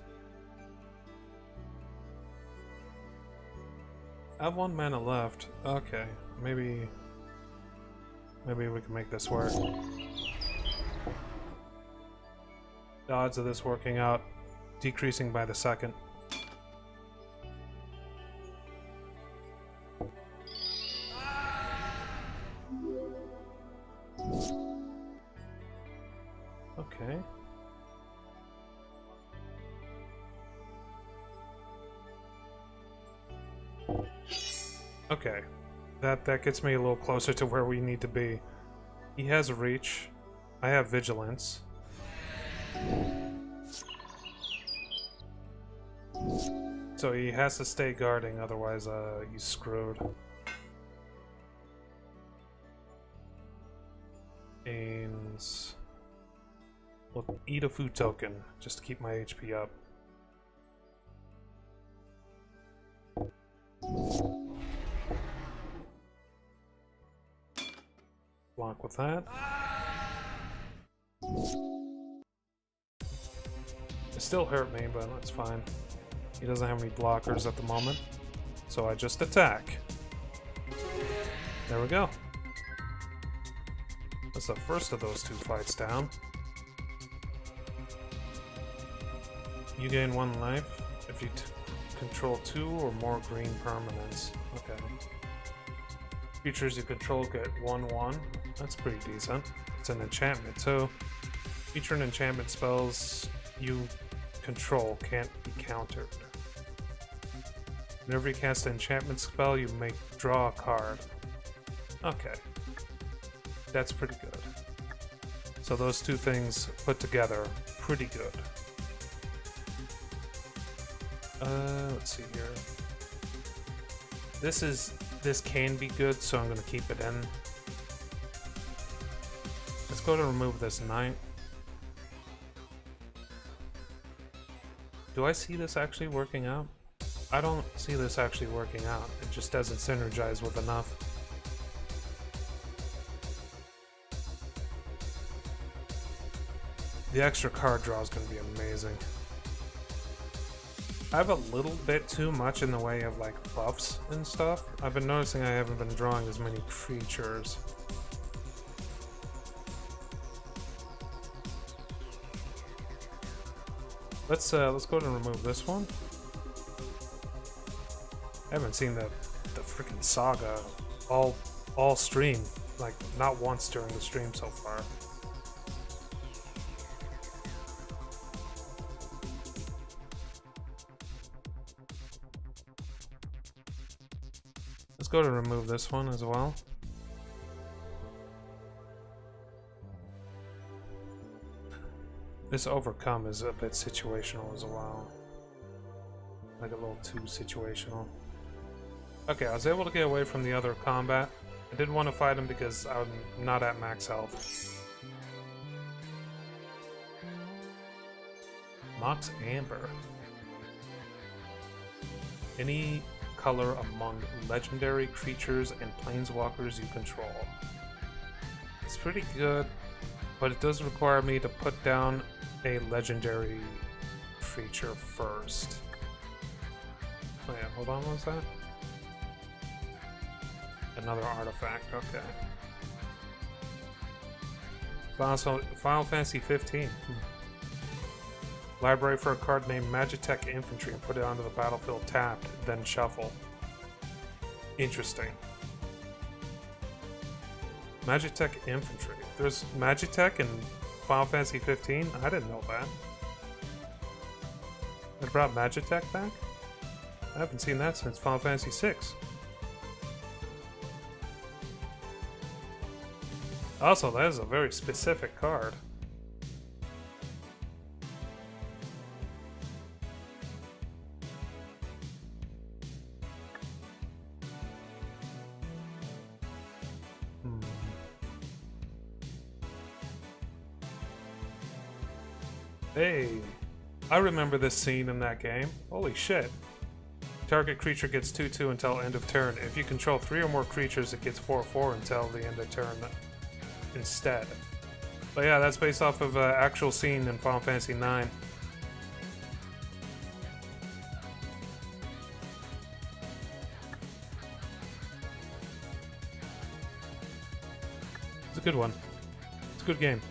I have 1 mana left. Okay, maybe we can make this work. The odds of this working out decreasing by the second. Okay. Okay. That gets me a little closer to where we need to be. He has reach. I have vigilance. So he has to stay guarding, otherwise he's screwed. And we'll eat a food token just to keep my HP up. Block with that. It still hurt me, but that's fine. He doesn't have any blockers at the moment, so I just attack. There we go. That's the first of those two fights down. You gain 1 life if you control 2 or more green permanents. Okay. Creatures you control get 1/1. That's pretty decent. It's an enchantment, so feature and enchantment spells you control can't be countered. Whenever you cast an enchantment spell, you may draw a card. Okay. That's pretty good. So those two things put together, pretty good. Let's see here. This can be good, so I'm gonna keep it in. Let's go to remove this knight. Do I see this actually working out? I don't see this actually working out. It just doesn't synergize with enough. The extra card draw is going to be amazing. I have a little bit too much in the way of like buffs and stuff. I've been noticing I haven't been drawing as many creatures. Let's go and remove this one. I haven't seen the freaking saga all stream, like not once during the stream so far. Let's go to remove this one as well. This overcome is a bit situational as well. Like a little too situational. Okay, I was able to get away from the other combat. I didn't want to fight him because I'm not at max health. Mox Amber. Any color among legendary creatures and planeswalkers you control. It's pretty good, but it does require me to put down a legendary creature first. Oh yeah, hold on, what was that? Another artifact, okay. Final Fantasy 15. Library for a card named Magitech Infantry and put it onto the battlefield tapped, then shuffle. Interesting. Magitech Infantry. There's Magitech in Final Fantasy 15? I didn't know that. They brought Magitech back? I haven't seen that since Final Fantasy 6. Also, that is a very specific card. Hey, I remember this scene in that game. Holy shit. Target creature gets 2/2 until end of turn. If you control 3 or more creatures, it gets 4/4 until the end of turn instead. But yeah, that's based off of an actual scene in Final Fantasy IX. It's a good one. It's a good game.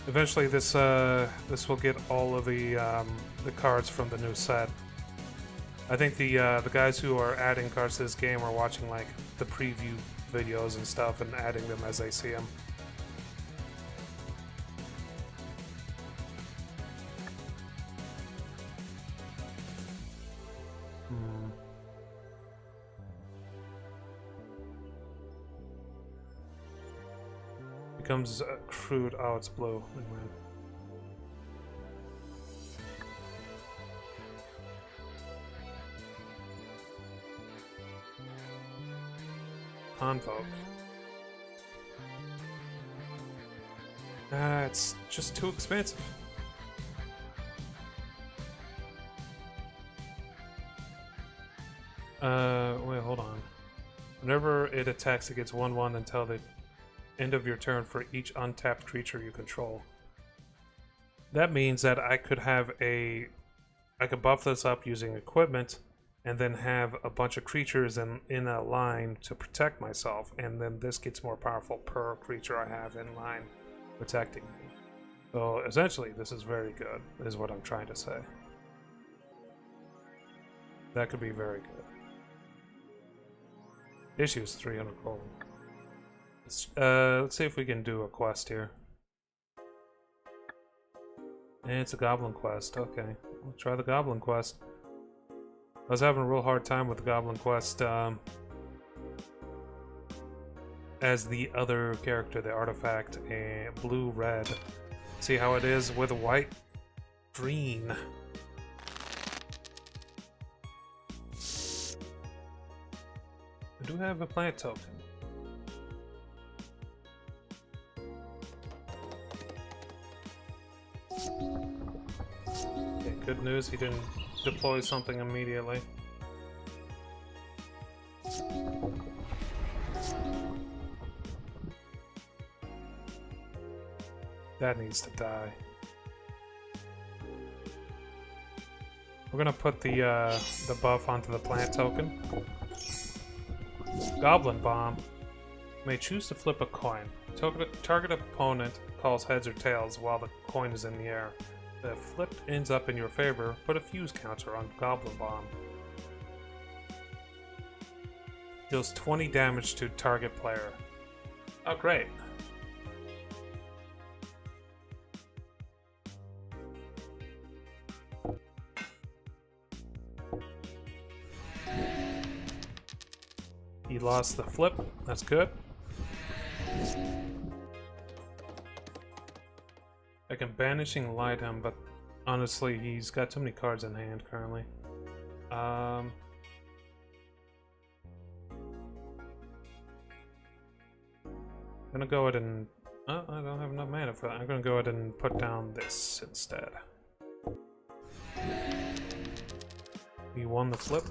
Eventually, this will get all of the cards from the new set. I think the guys who are adding cards to this game are watching like the preview videos and stuff and adding them as they see them. becomes crude. Oh, it's blue. Convoke. It's just too expensive. Wait, hold on. Whenever it attacks, it gets 1/1 until the end of your turn for each untapped creature you control. That means that I could have I could buff this up using equipment, and then have a bunch of creatures in a line to protect myself, and then this gets more powerful per creature I have in line protecting me. So essentially, this is very good, is what I'm trying to say. That could be very good. Issue is 300 gold. Let's see if we can do a quest here. And it's a goblin quest. Okay, we'll try the goblin quest. I was having a real hard time with the goblin quest as the other character, the artifact, and blue-red. See how it is with white-green. I do have a plant token. Okay, good news, he didn't deploy something immediately. That needs to die. We're gonna put the buff onto the plant token. Goblin Bomb. You may choose to flip a coin. Target opponent calls heads or tails while the coin is in the air. If flipped ends up in your favor, put a fuse counter on Goblin Bomb. Deals 20 damage to target player. Oh, great. He lost the flip. That's good. I can Banishing Light him, but honestly, he's got too many cards in hand currently. I'm gonna go ahead and... Oh, I don't have enough mana for that. I'm gonna go ahead and put down this instead. He won the flip.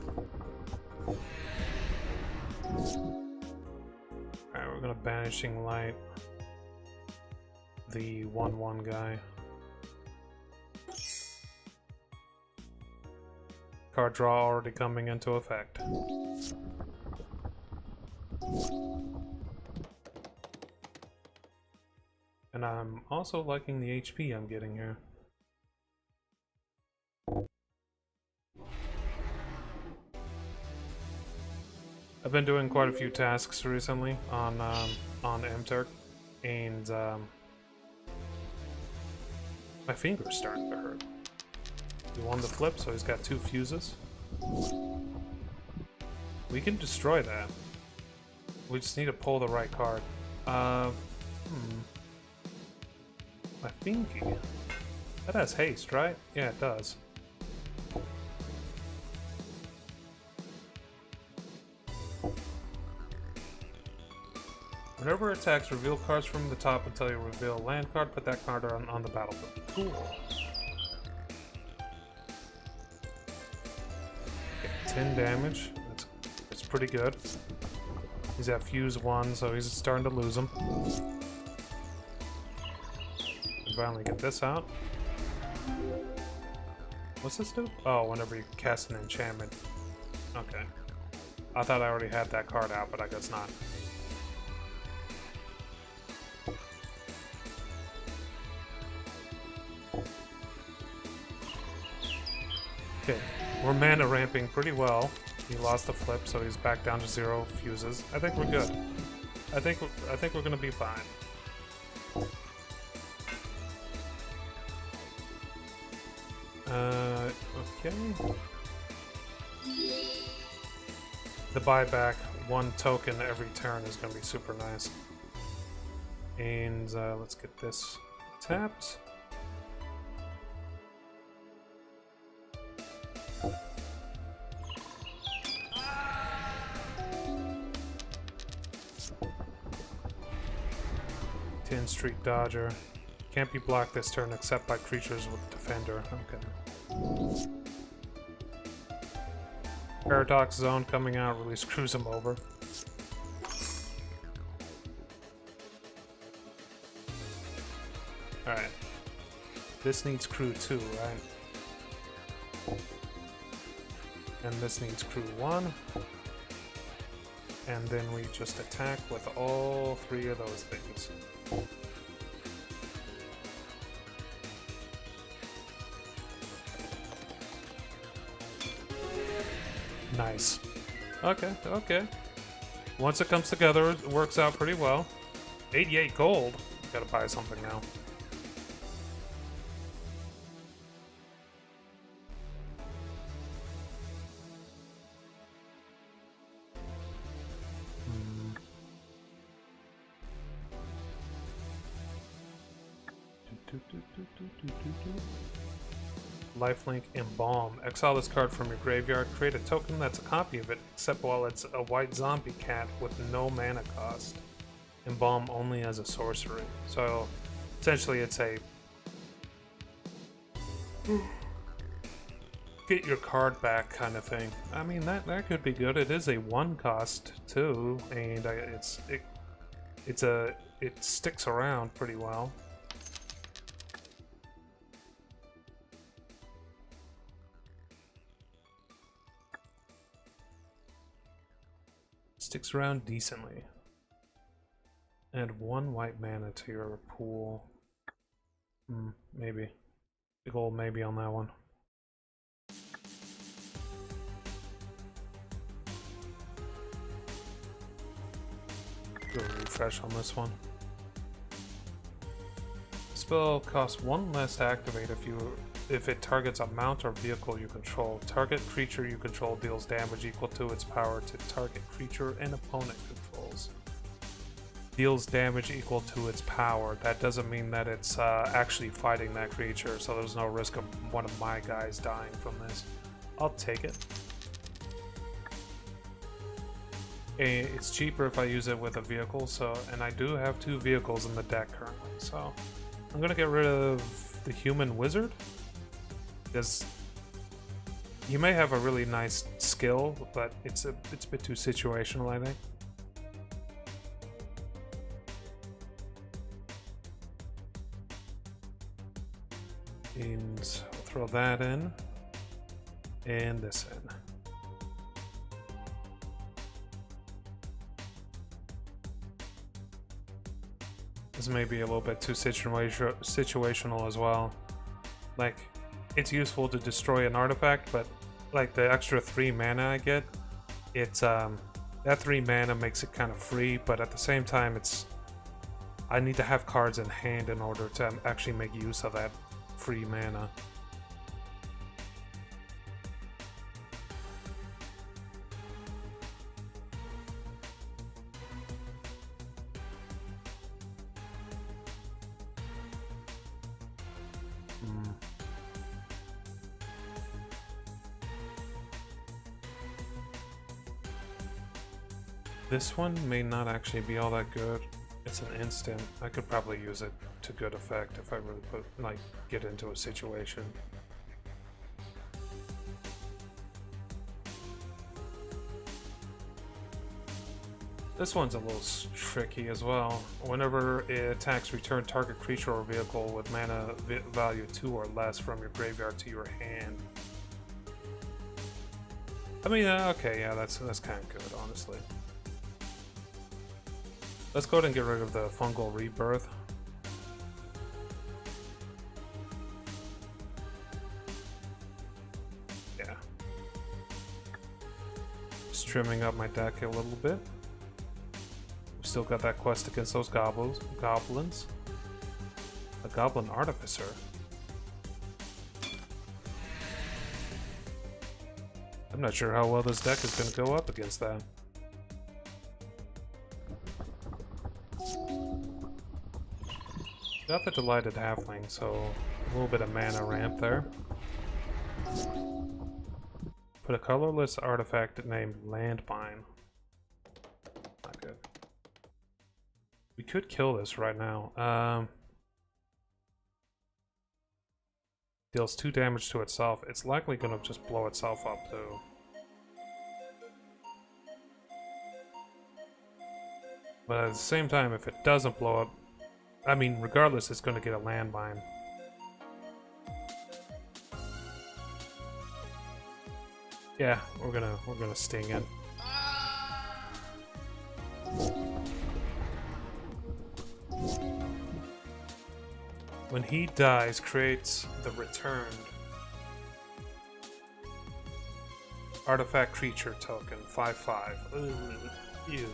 Alright, we're gonna Banishing Light the 1/1 guy. Card draw already coming into effect. And I'm also liking the HP I'm getting here. I've been doing quite a few tasks recently on MTG, and my finger's starting to hurt. He won the flip, so he's got 2 fuses. We can destroy that. We just need to pull the right card. My thingy. That has haste, right? Yeah, it does. Whenever it attacks, reveal cards from the top until you reveal a land card. Put that card on the battlefield. Cool. Okay, 10 damage. That's pretty good. He's at fuse 1, so he's starting to lose him. And finally get this out. What's this do? Oh, whenever you cast an enchantment. Okay. I thought I already had that card out, but I guess not. Okay, we're mana ramping pretty well. He lost the flip, so he's back down to 0 fuses. I think we're good. I think we're gonna be fine. Okay. The buyback 1 token every turn is gonna be super nice. And let's get this tapped. Tin Street Dodger. Can't be blocked this turn except by creatures with Defender. Okay. Paradox Zone coming out, really screws him over. Alright. This needs crew 2, right? And this needs crew 1. And then we just attack with all 3 of those things. Nice. Okay, okay. Once it comes together, it works out pretty well. 88 gold. Gotta buy something now. Lifelink Embalm. Exile this card from your graveyard. Create a token that's a copy of it, except while it's a white zombie cat with no mana cost. Embalm only as a sorcery. So, essentially it's a... get your card back kind of thing. I mean, that could be good. It is a 1 cost, too, and it sticks around pretty well. Sticks around decently. Add 1 white mana to your pool. Maybe. Big ol' maybe on that one. Do a refresh on this one. Spell costs 1 less to activate if it targets a mount or vehicle you control. Target creature you control deals damage equal to its power to target creature and opponent controls. Deals damage equal to its power. That doesn't mean that it's actually fighting that creature, so there's no risk of one of my guys dying from this. I'll take it. It's cheaper if I use it with a vehicle, and I do have 2 vehicles in the deck currently, so I'm gonna get rid of the human wizard, because you may have a really nice skill, but it's a bit too situational, I think. And I'll throw that in, and this in. This may be a little bit too situational as well. Like, it's useful to destroy an artifact, but like the extra 3 mana I get, it's that 3 mana makes it kind of free, but at the same time I need to have cards in hand in order to actually make use of that free mana. This one may not actually be all that good. It's an instant. I could probably use it to good effect if I really get into a situation. This one's a little tricky as well. Whenever it attacks, return target creature or vehicle with mana value 2 or less from your graveyard to your hand. I mean, okay, yeah, that's kind of good, honestly. Let's go ahead and get rid of the fungal rebirth. Yeah. Just trimming up my deck a little bit. We've still got that quest against those goblins. A goblin artificer. I'm not sure how well this deck is going to go up against that. Got the Delighted Halfling, so a little bit of mana ramp there. Put a colorless artifact named Landmine. Not good. We could kill this right now. Deals 2 damage to itself. It's likely going to just blow itself up too. But at the same time, if it doesn't blow up, I mean, regardless, it's going to get a landmine. Yeah, we're gonna sting it. When he dies, creates the returned artifact creature token 5/5. Ooh, ew.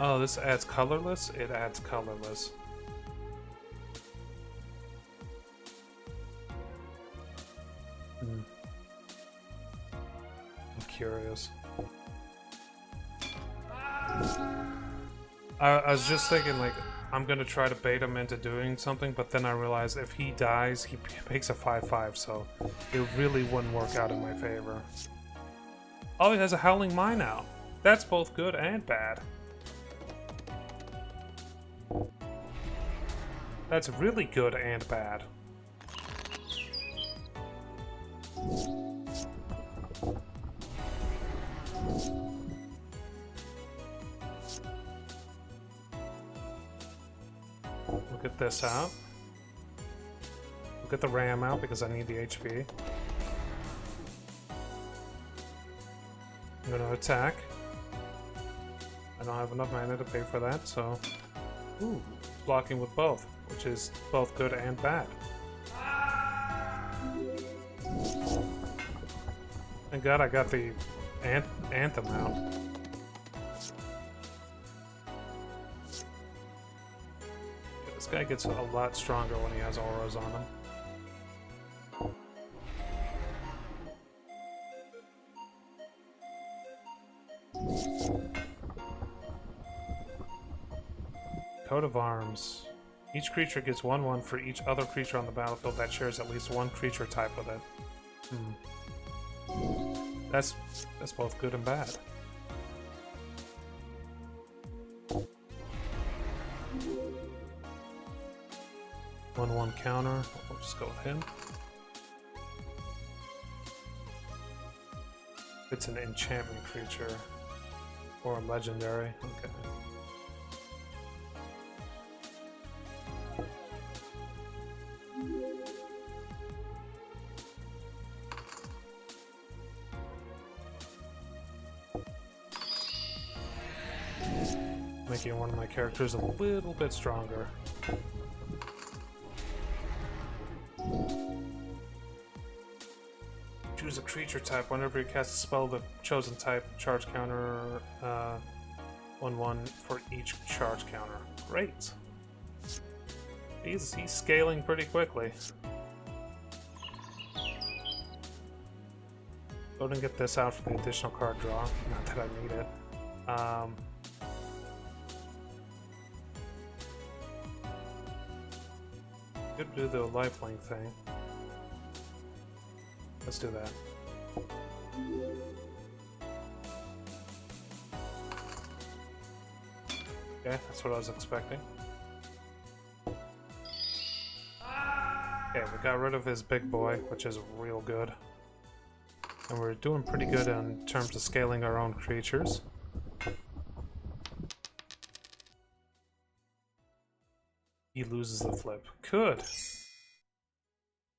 Oh, this adds colorless? It adds colorless. I'm curious. I was just thinking, like, I'm gonna try to bait him into doing something, but then I realized if he dies, he makes a 5/5, so it really wouldn't work out in my favor. Oh, he has a Howling Mine out. That's both good and bad. That's really good and bad. We'll get this out. We'll get the RAM out because I need the HP. I'm gonna attack. I don't have enough mana to pay for that, so... Ooh, blocking with both, which is both good and bad. Thank God I got the Anthem out. This guy gets a lot stronger when he has auras on him. Coat of Arms. Each creature gets 1/1 for each other creature on the battlefield that shares at least one creature type with it. That's both good and bad. One counter. We'll just go with him. It's an enchantment creature or a legendary. Okay. Making one of my characters a little bit stronger. Choose a creature type. Whenever you cast a spell of the chosen type, charge counter 1/1 for each charge counter. Great. He's scaling pretty quickly. Go ahead and get this out for the additional card draw. Not that I need it. Could do the lifelink thing. Let's do that. Okay, that's what I was expecting. Okay, we got rid of his big boy, which is real good. And we're doing pretty good in terms of scaling our own creatures. He loses the flip. Good!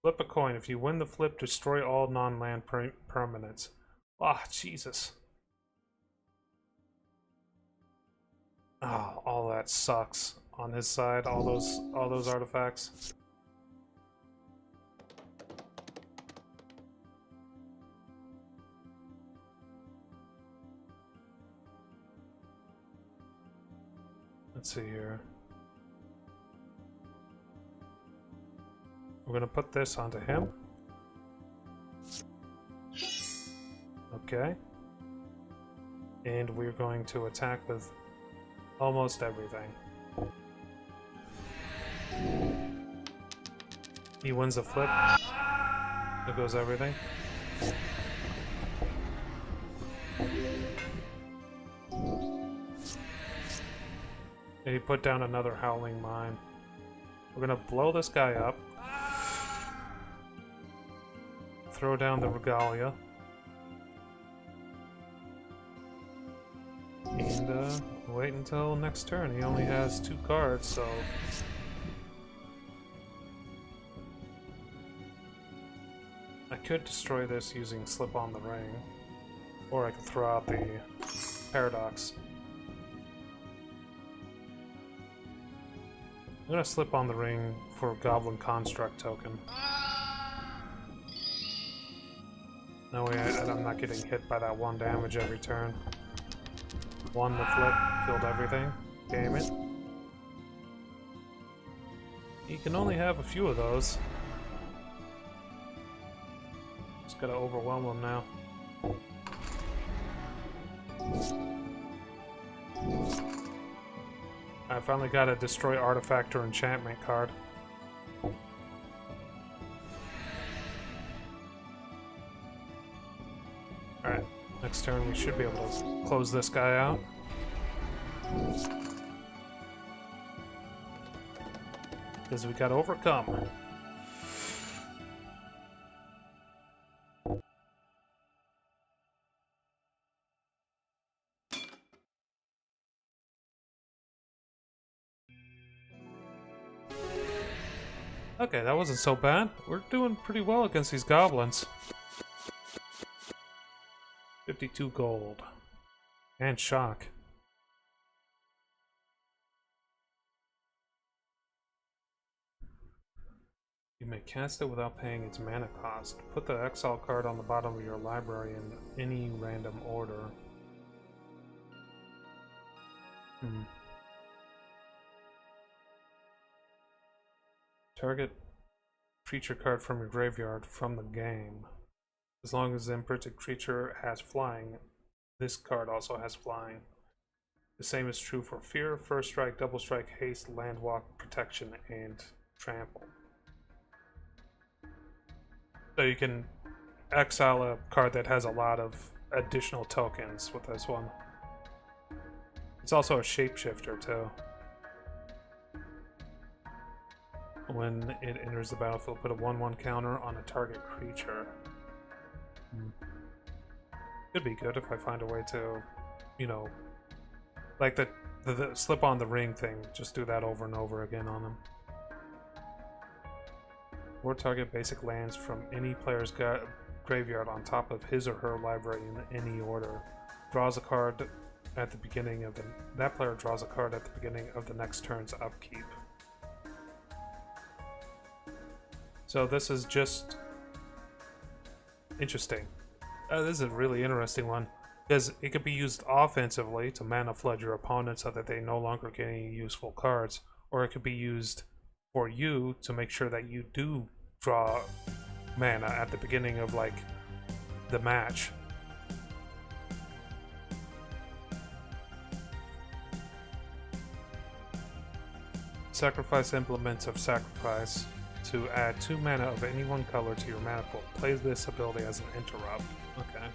Flip a coin. If you win the flip, destroy all non-land permanents. Ah, Jesus. Oh, all that sucks on his side. All those artifacts. Let's see here. We're gonna put this onto him. Okay. And we're going to attack with almost everything. He wins a flip. There goes everything. And he put down another Howling Mine. We're gonna blow this guy up. Throw down the Regalia. And wait until next turn. He only has 2 cards, so... I could destroy this using Slip on the Ring. Or I could throw out the Paradox. I'm gonna Slip on the Ring for Goblin Construct token. That way I'm not getting hit by that 1 damage every turn. 1 the flip, killed everything. Damn it. He can only have a few of those. Just gotta overwhelm him now. I finally got a Destroy Artifact or Enchantment card. Alright, next turn we should be able to close this guy out. Because we gotta overcome. Okay, that wasn't so bad. We're doing pretty well against these goblins. 52 gold. And shock. You may cast it without paying its mana cost. Put the exile card on the bottom of your library in any random order. Target creature card from your graveyard from the game. As long as the imprinted creature has flying, this card also has flying. The same is true for Fear, First Strike, Double Strike, Haste, Landwalk, Protection, and Trample. So you can exile a card that has a lot of additional tokens with this one. It's also a shapeshifter too. When it enters the battlefield, put a 1/1 counter on a target creature. Could be good if I find a way to, you know, like the Slip on the Ring thing, just do that over and over again on them. Or target basic lands from any player's graveyard on top of his or her library in any order. Draws a card at the beginning of that player draws a card at the beginning of the next turn's upkeep. So this is just interesting. This is a really interesting one because it could be used offensively to mana flood your opponent so that they no longer get any useful cards, or it could be used for you to make sure that you do draw mana at the beginning of like the match. Sacrifice Implements of Sacrifice to add 2 mana of any one color to your mana pool. Play this ability as an interrupt. Okay.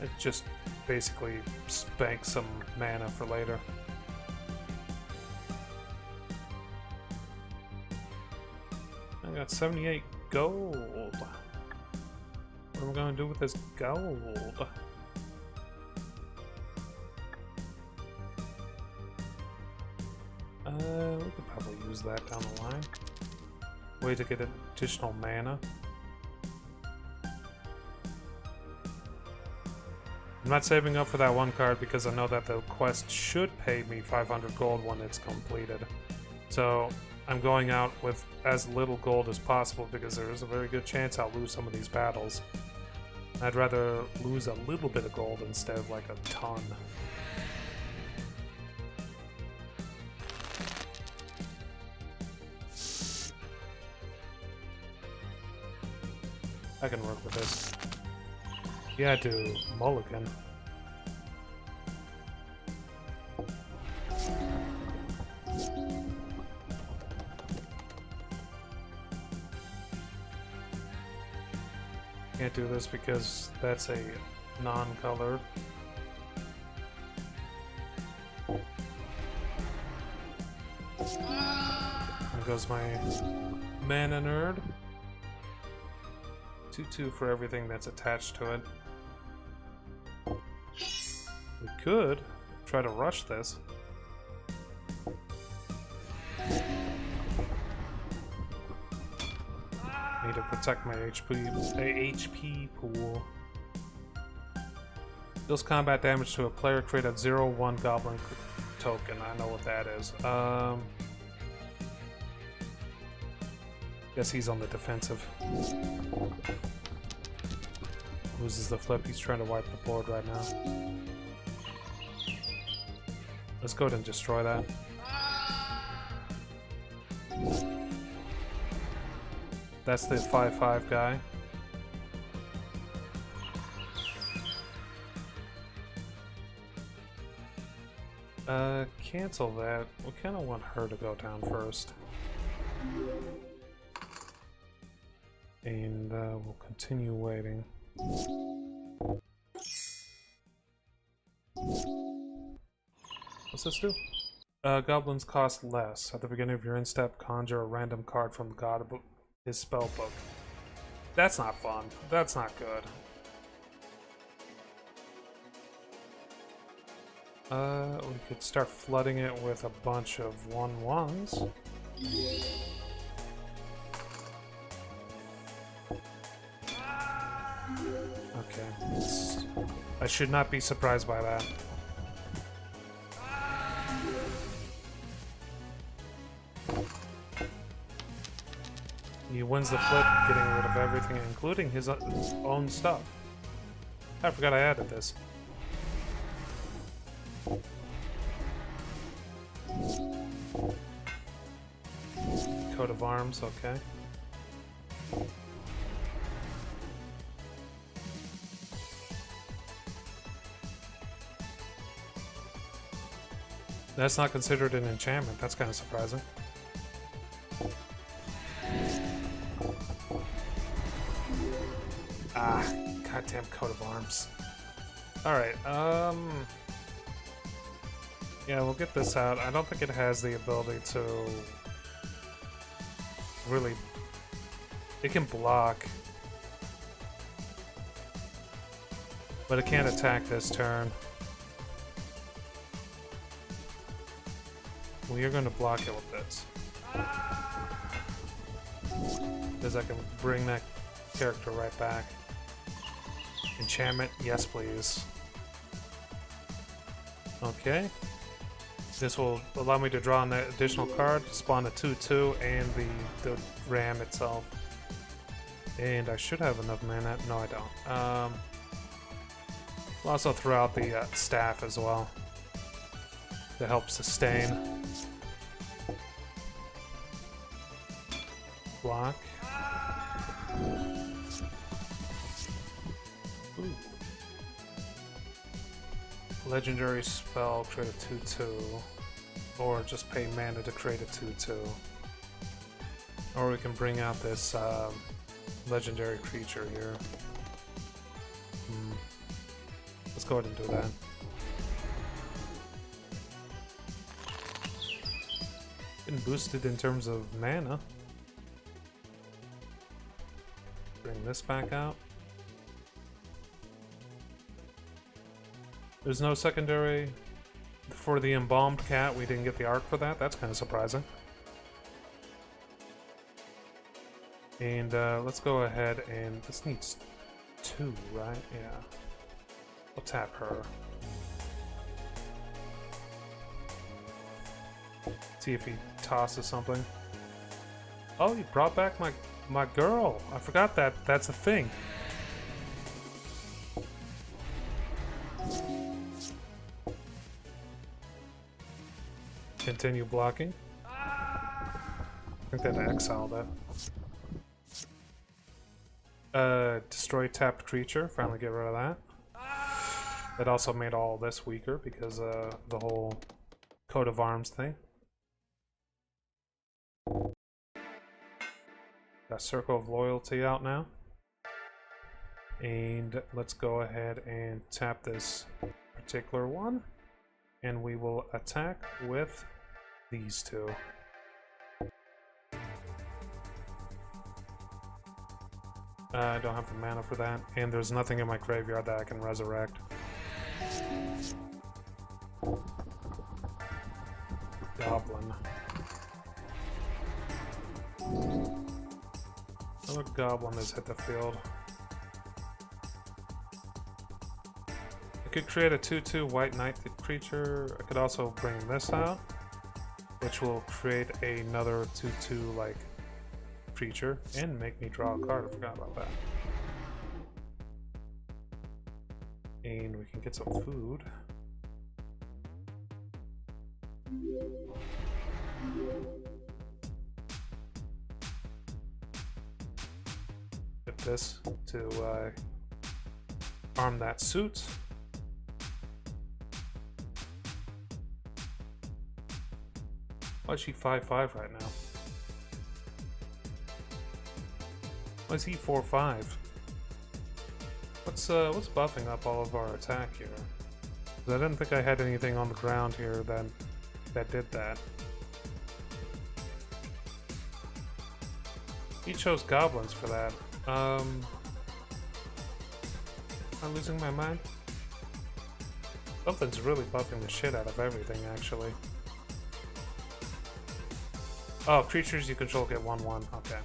It just basically spanks some mana for later. I got 78 gold. What am I going to do with this gold? We could probably use that down the line. Way to get additional mana. I'm not saving up for that 1 card because I know that the quest should pay me 500 gold when it's completed. So I'm going out with as little gold as possible because there is a very good chance I'll lose some of these battles. I'd rather lose a little bit of gold instead of like a ton. I can work with this. Yeah, do mulligan. Can't do this because that's a non-colored. There goes my mana nerd. 2/2 for everything that's attached to it. We could try to rush this. Need to protect my HP pool. Deals combat damage to a player, create a 0/1 goblin token. I know what that is. Guess he's on the defensive. Loses the flip. He's trying to wipe the board right now. Let's go ahead and destroy that. That's the 5/5 guy. Cancel that. We kind of want her to go down first. And we'll continue waiting. What's this do? Goblins cost less. At the beginning of your in-step, conjure a random card from the god of his spell book. That's not fun. That's not good. We could start flooding it with a bunch of 1/1s. Okay. I should not be surprised by that. He wins the flip, getting rid of everything, including his own stuff. I forgot I added this. Coat of arms, okay. That's not considered an enchantment. That's kind of surprising. Ah, goddamn coat of arms. Alright, yeah, we'll get this out. I don't think it has the ability to really... It can block, but it can't attack this turn. We are going to block it with this. Because I can bring that character right back. Enchantment, yes please. Okay. This will allow me to draw an additional card, spawn a 2/2, and the ram itself. And I should have enough mana. No, I don't. We'll also throw out the staff as well to help sustain. Block. Ooh. Legendary spell, create a 2/2. Or just pay mana to create a 2/2. Or we can bring out this legendary creature here. Let's go ahead and do that. Been boosted in terms of mana. Bring this back out. There's no secondary for the embalmed cat. We didn't get the arc for that. That's kind of surprising. And let's go ahead and this needs 2, right? Yeah. We'll tap her. See if he tosses something. Oh, he brought back my girl. I forgot that that's a thing. Continue blocking. I think that exiled it. Destroy tapped creature. Finally get rid of that. It also made all this weaker because the whole coat of arms thing. Got Circle of Loyalty out now. And let's go ahead and tap this particular one, and we will attack with these two. I don't have the mana for that, and there's nothing in my graveyard that I can resurrect. Goblin. Another goblin has hit the field. I could create a 2/2 white knight creature. I could also bring this out, which will create another 2/2 like creature and make me draw a card. I forgot about that. And we can get some food. Get this to arm that suit. Why is she 5/5 right now? Why is he 4/5? What's buffing up all of our attack here? 'Cause I didn't think I had anything on the ground here that did that. He chose goblins for that. Am I losing my mind? Something's really buffing the shit out of everything, actually. Oh, creatures you control get 1/1. Okay.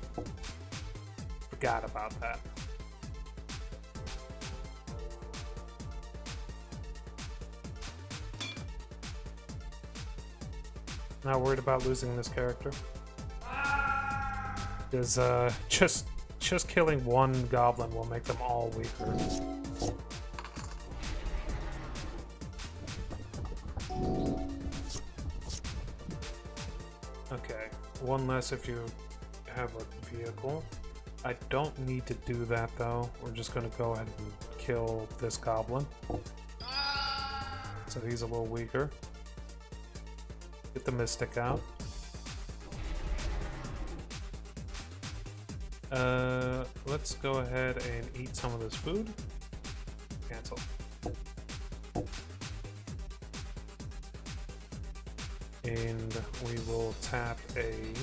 Forgot about that. Not worried about losing this character. Because just killing one goblin will make them all weaker. Okay, one less if you have a vehicle. I don't need to do that though. We're just gonna go ahead and kill this goblin. So he's a little weaker. Get the Mystic out. Let's go ahead and eat some of this food. Cancel. And we will tap the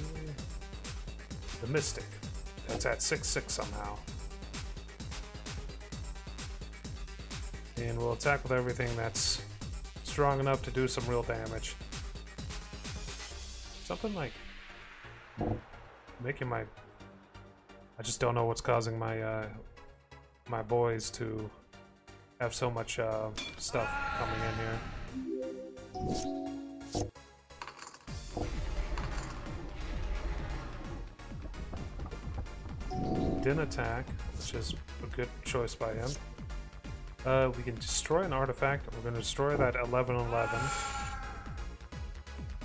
Mystic. That's at 6/6 somehow. And we'll attack with everything that's strong enough to do some real damage. Something like making my... I just don't know what's causing my my boys to have so much stuff coming in here. Didn't attack, which is a good choice by him. We can destroy an artifact. We're going to destroy that 11/11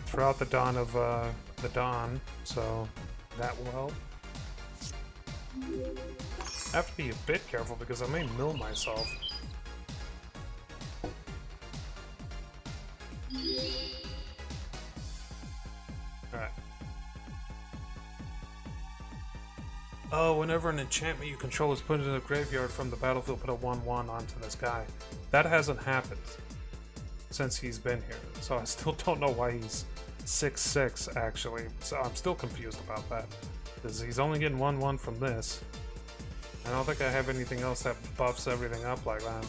throughout the dawn of the dawn, so that will help. I have to be a bit careful because I may mill myself. Alright. Oh, whenever an enchantment you control is put into the graveyard from the battlefield, put a 1/1 onto this guy. That hasn't happened since he's been here, so I still don't know why he's 6/6 actually. So I'm still confused about that. Because he's only getting 1/1 from this. I don't think I have anything else that buffs everything up like that.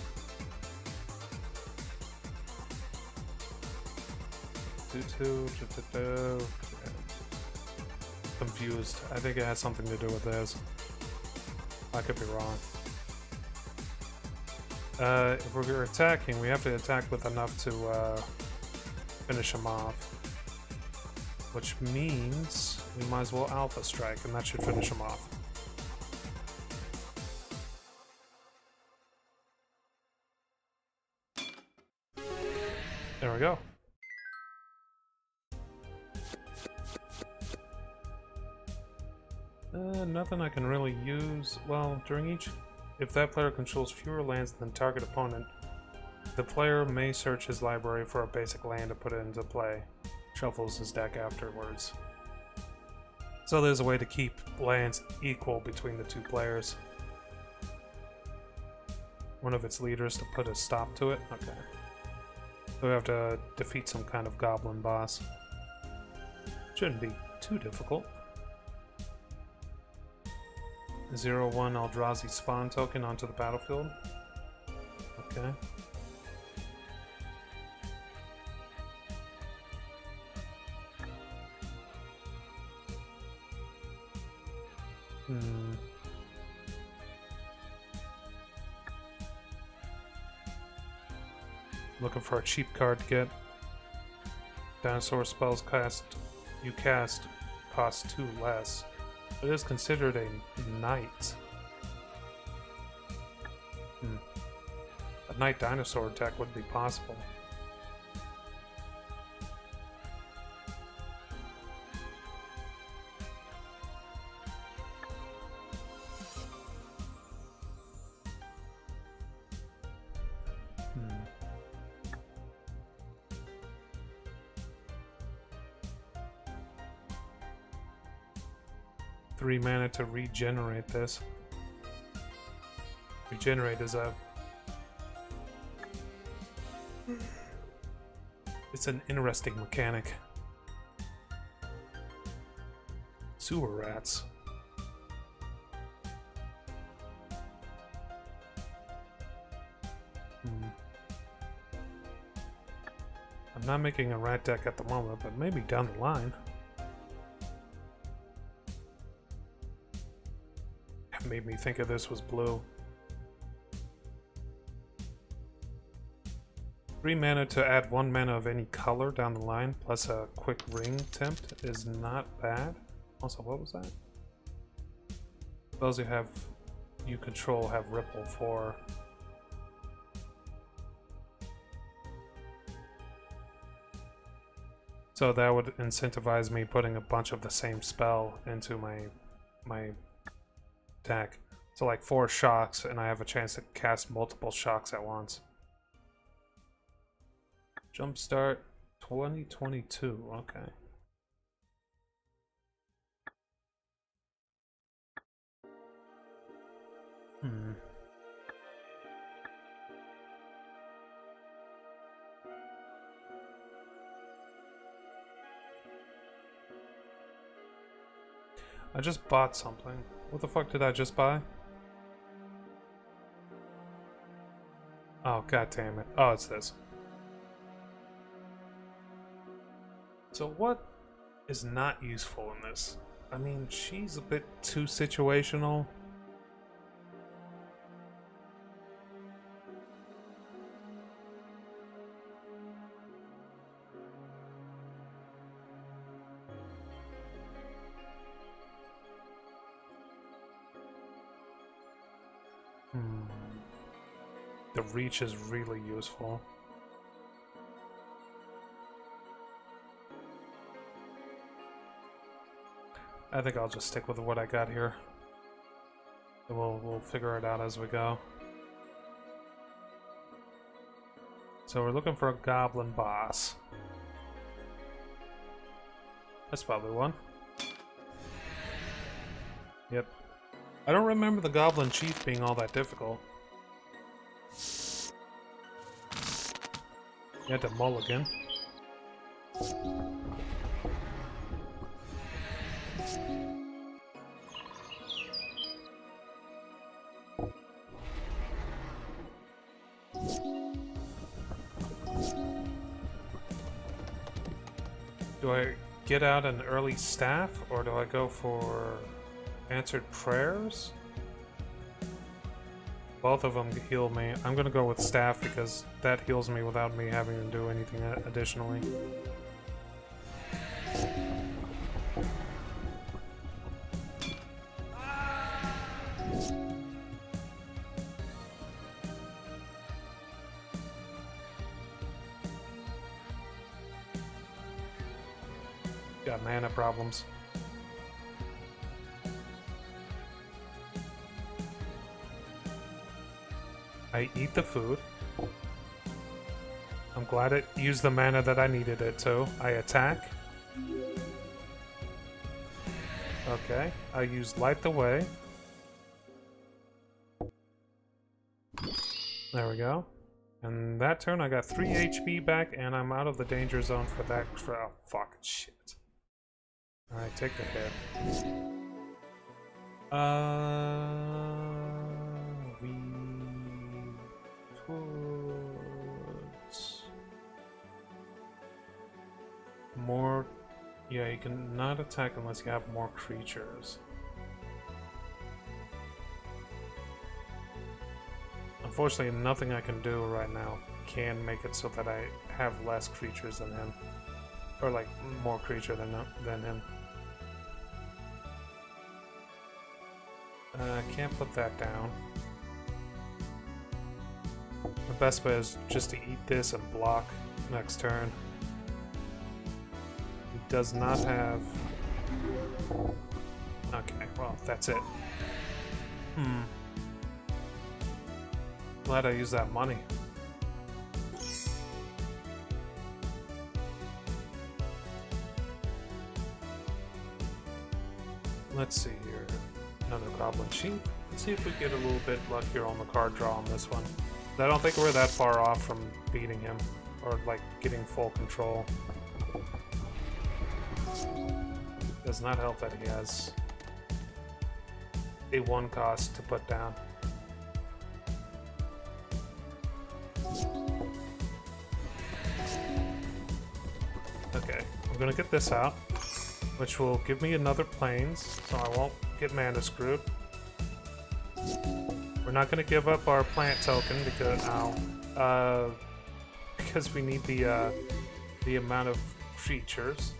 Confused. I think it has something to do with this. I could be wrong. If we're attacking, we have to attack with enough to finish him off. Which means we might as well Alpha Strike, and that should finish him off. There we go. Nothing I can really use. Well, during each... If that player controls fewer lands than target opponent, the player may search his library for a basic land to put it into play. Shuffles his deck afterwards. So there's a way to keep lands equal between the two players. one of its leaders to put a stop to it? Okay. So we have to defeat some kind of goblin boss. Shouldn't be too difficult. 0/1 Eldrazi spawn token onto the battlefield. Okay. Looking for a cheap card to get. Dinosaur spells you cast cost 2 less. It is considered a knight. A knight dinosaur deck would be possible. Three mana to regenerate this. Regenerate is it's an interesting mechanic. Sewer rats. I'm not making a rat deck at the moment, but maybe down the line. Made me think of this was blue. 3 mana to add 1 mana of any color down the line, plus a quick ring tempt is not bad. Also, what was that? Those you control have ripple for. So that would incentivize me putting a bunch of the same spell into my attack. So like 4 shocks, and I have a chance to cast multiple shocks at once. Jumpstart 2022, okay. I just bought something. What the fuck did I just buy? Oh, god damn it. Oh, it's this. So what is not useful in this? I mean, she's a bit too situational. The reach is really useful. I think I'll just stick with what I got here. We'll figure it out as we go. So we're looking for a goblin boss. That's probably one. Yep. I don't remember the goblin chief being all that difficult. You had to mulligan. Do I get out an early staff, or do I go for answered prayers? Both of them heal me. I'm gonna go with staff because that heals me without me having to do anything additionally. Got mana problems. I eat the food. I'm glad it used the mana that I needed it to. I attack. Okay, I use Light the Way. There we go. And that turn I got 3 HP back, and I'm out of the danger zone for that. Oh, fucking shit. Alright, take the hit. We put more. Yeah, you can not attack unless you have more creatures. Unfortunately, nothing I can do right now can make it so that I have less creatures than him. Or, like, more creature than him. I can't put that down. The best bet is just to eat this and block next turn. He does not have... Okay, well, that's it. Glad I used that money. Let's see here. Another Goblin Sheep. Let's see if we get a little bit luckier on the card draw on this one. I don't think we're that far off from beating him, or like getting full control. Does not help that he has a 1 cost to put down. Okay, I'm gonna get this out, which will give me another plains, so I won't get mana screwed. We're not gonna give up our plant token because we need the amount of creatures.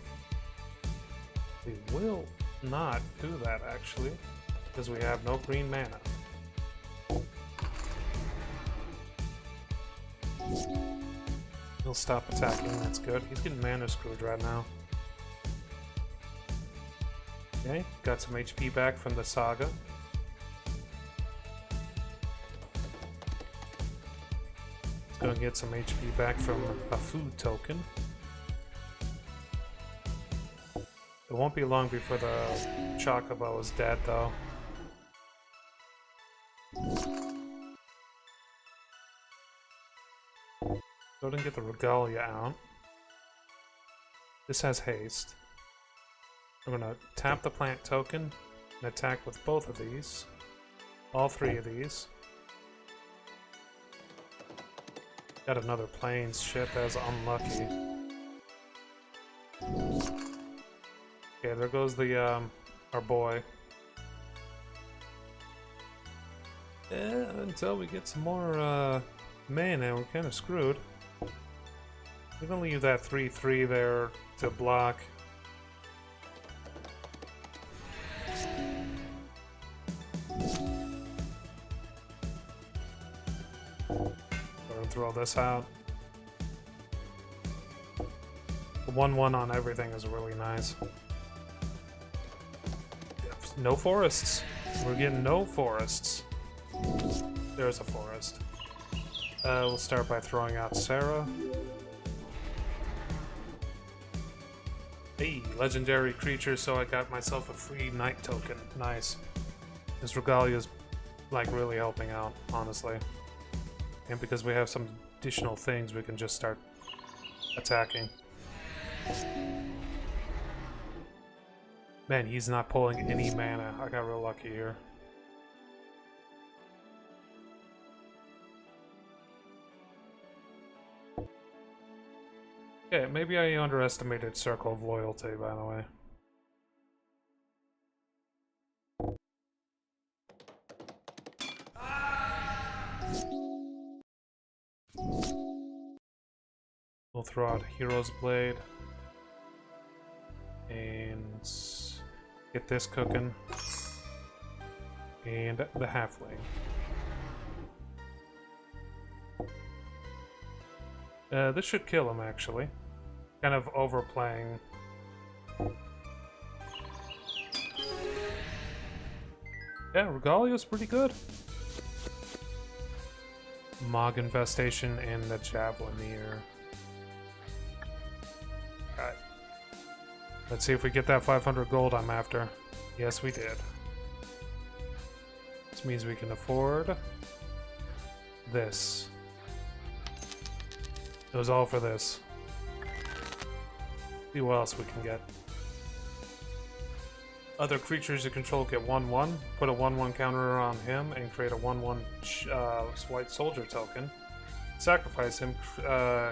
We will not do that actually, because we have no green mana. He'll stop attacking, that's good. He's getting mana screwed right now. Okay, got some HP back from the Saga. He's gonna get some HP back from a food token. It won't be long before the Chocobo is dead though. Go ahead and get the Regalia out. This has haste. We're gonna tap the plant token and attack with both of these. All 3 of these. Got another plains. Shit, that's unlucky. Okay, there goes the our boy. Until we get some more mana, we're kind of screwed. We're gonna leave that 3/3 there to block. Throw this out. The 1/1 on everything is really nice. No forests. We're getting no forests. There's a forest. We'll start by throwing out Sarah. Hey, legendary creature, so I got myself a free night token. Nice. This Regalia's like really helping out, honestly. And because we have some additional things, we can just start attacking. Man, he's not pulling any mana. I got real lucky here. Okay, maybe I underestimated Circle of Loyalty, by the way. We'll throw out Hero's Blade. And get this cooking. And the Halfling. This should kill him, actually. Kind of overplaying. Yeah, Regalia's pretty good. Mog Infestation and the Javelineer. Alright. Let's see if we get that 500 gold I'm after. Yes, we did. This means we can afford this. It was all for this. See what else we can get. Other creatures you control get 1/1. Put a 1/1 counter on him and create a 1/1 white soldier token. Sacrifice him.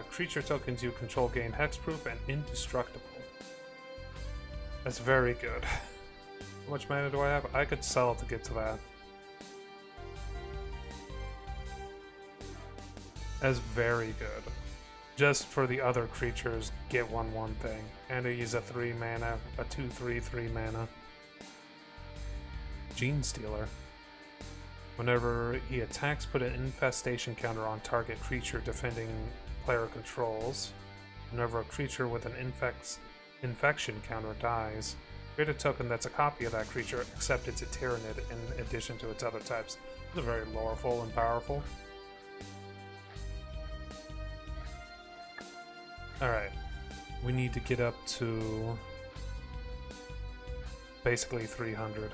Creature tokens you control gain hexproof and indestructible. That's very good. How much mana do I have? I could sell to get to that. That's very good. Just for the other creatures, get 1/1 thing. And he's a 3 mana, a 2/3 mana. Gene Stealer. Whenever he attacks, put an infestation counter on target creature defending player controls. Whenever a creature with an infection counter dies, create a token that's a copy of that creature, except it's a Tyrannid in addition to its other types. They're very loreful and powerful. Alright, we need to get up to basically 300.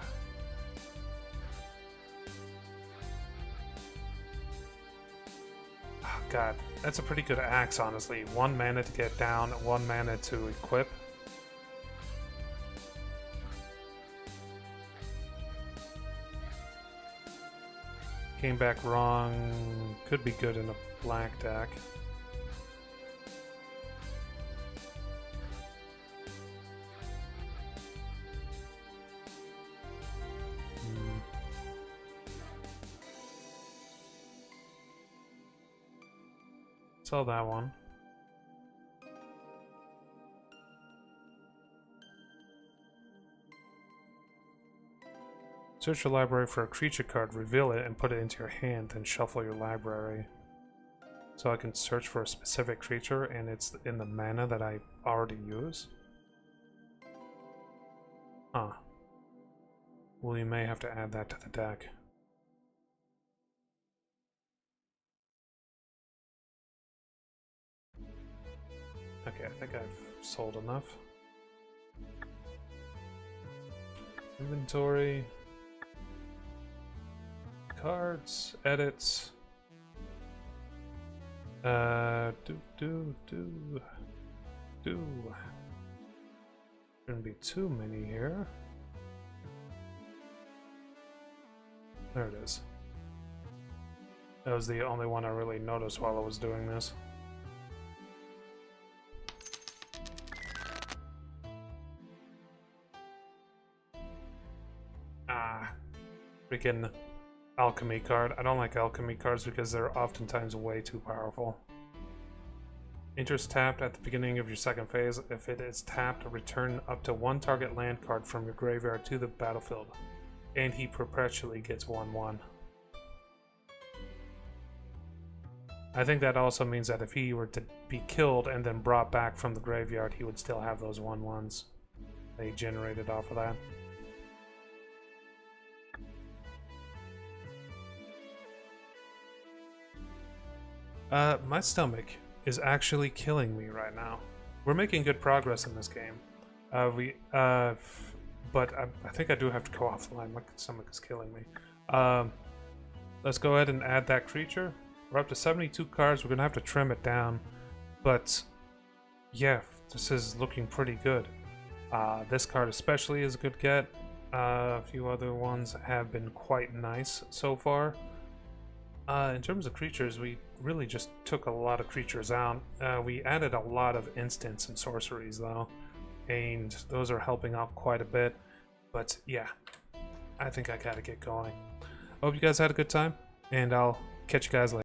Oh god, that's a pretty good axe, honestly. 1 mana to get down, 1 mana to equip. Came back wrong, could be good in a black deck. Sell that one. Search your library for a creature card, reveal it, and put it into your hand, then shuffle your library. So I can search for a specific creature, and it's in the mana that I already use? Huh. Well, you may have to add that to the deck. Okay, I think I've sold enough. Inventory. Cards. Edits. Shouldn't be too many here. There it is. That was the only one I really noticed while I was doing this. Freaking alchemy card. I don't like alchemy cards because they're oftentimes way too powerful. Enters tapped at the beginning of your second phase. If it is tapped, return up to 1 target land card from your graveyard to the battlefield. And he perpetually gets 1/1. I think that also means that if he were to be killed and then brought back from the graveyard, he would still have those 1/1s that he generated off of that. My stomach is actually killing me right now. We're making good progress in this game. But I think I do have to go offline. My stomach is killing me. Let's go ahead and add that creature. We're up to 72 cards. We're gonna have to trim it down, but yeah, this is looking pretty good. This card especially is a good get. A few other ones have been quite nice so far. In terms of creatures, we really just took a lot of creatures out. We added a lot of instants and sorceries though, and those are helping out quite a bit. But yeah, I think I gotta get going. Hope you guys had a good time, and I'll catch you guys later.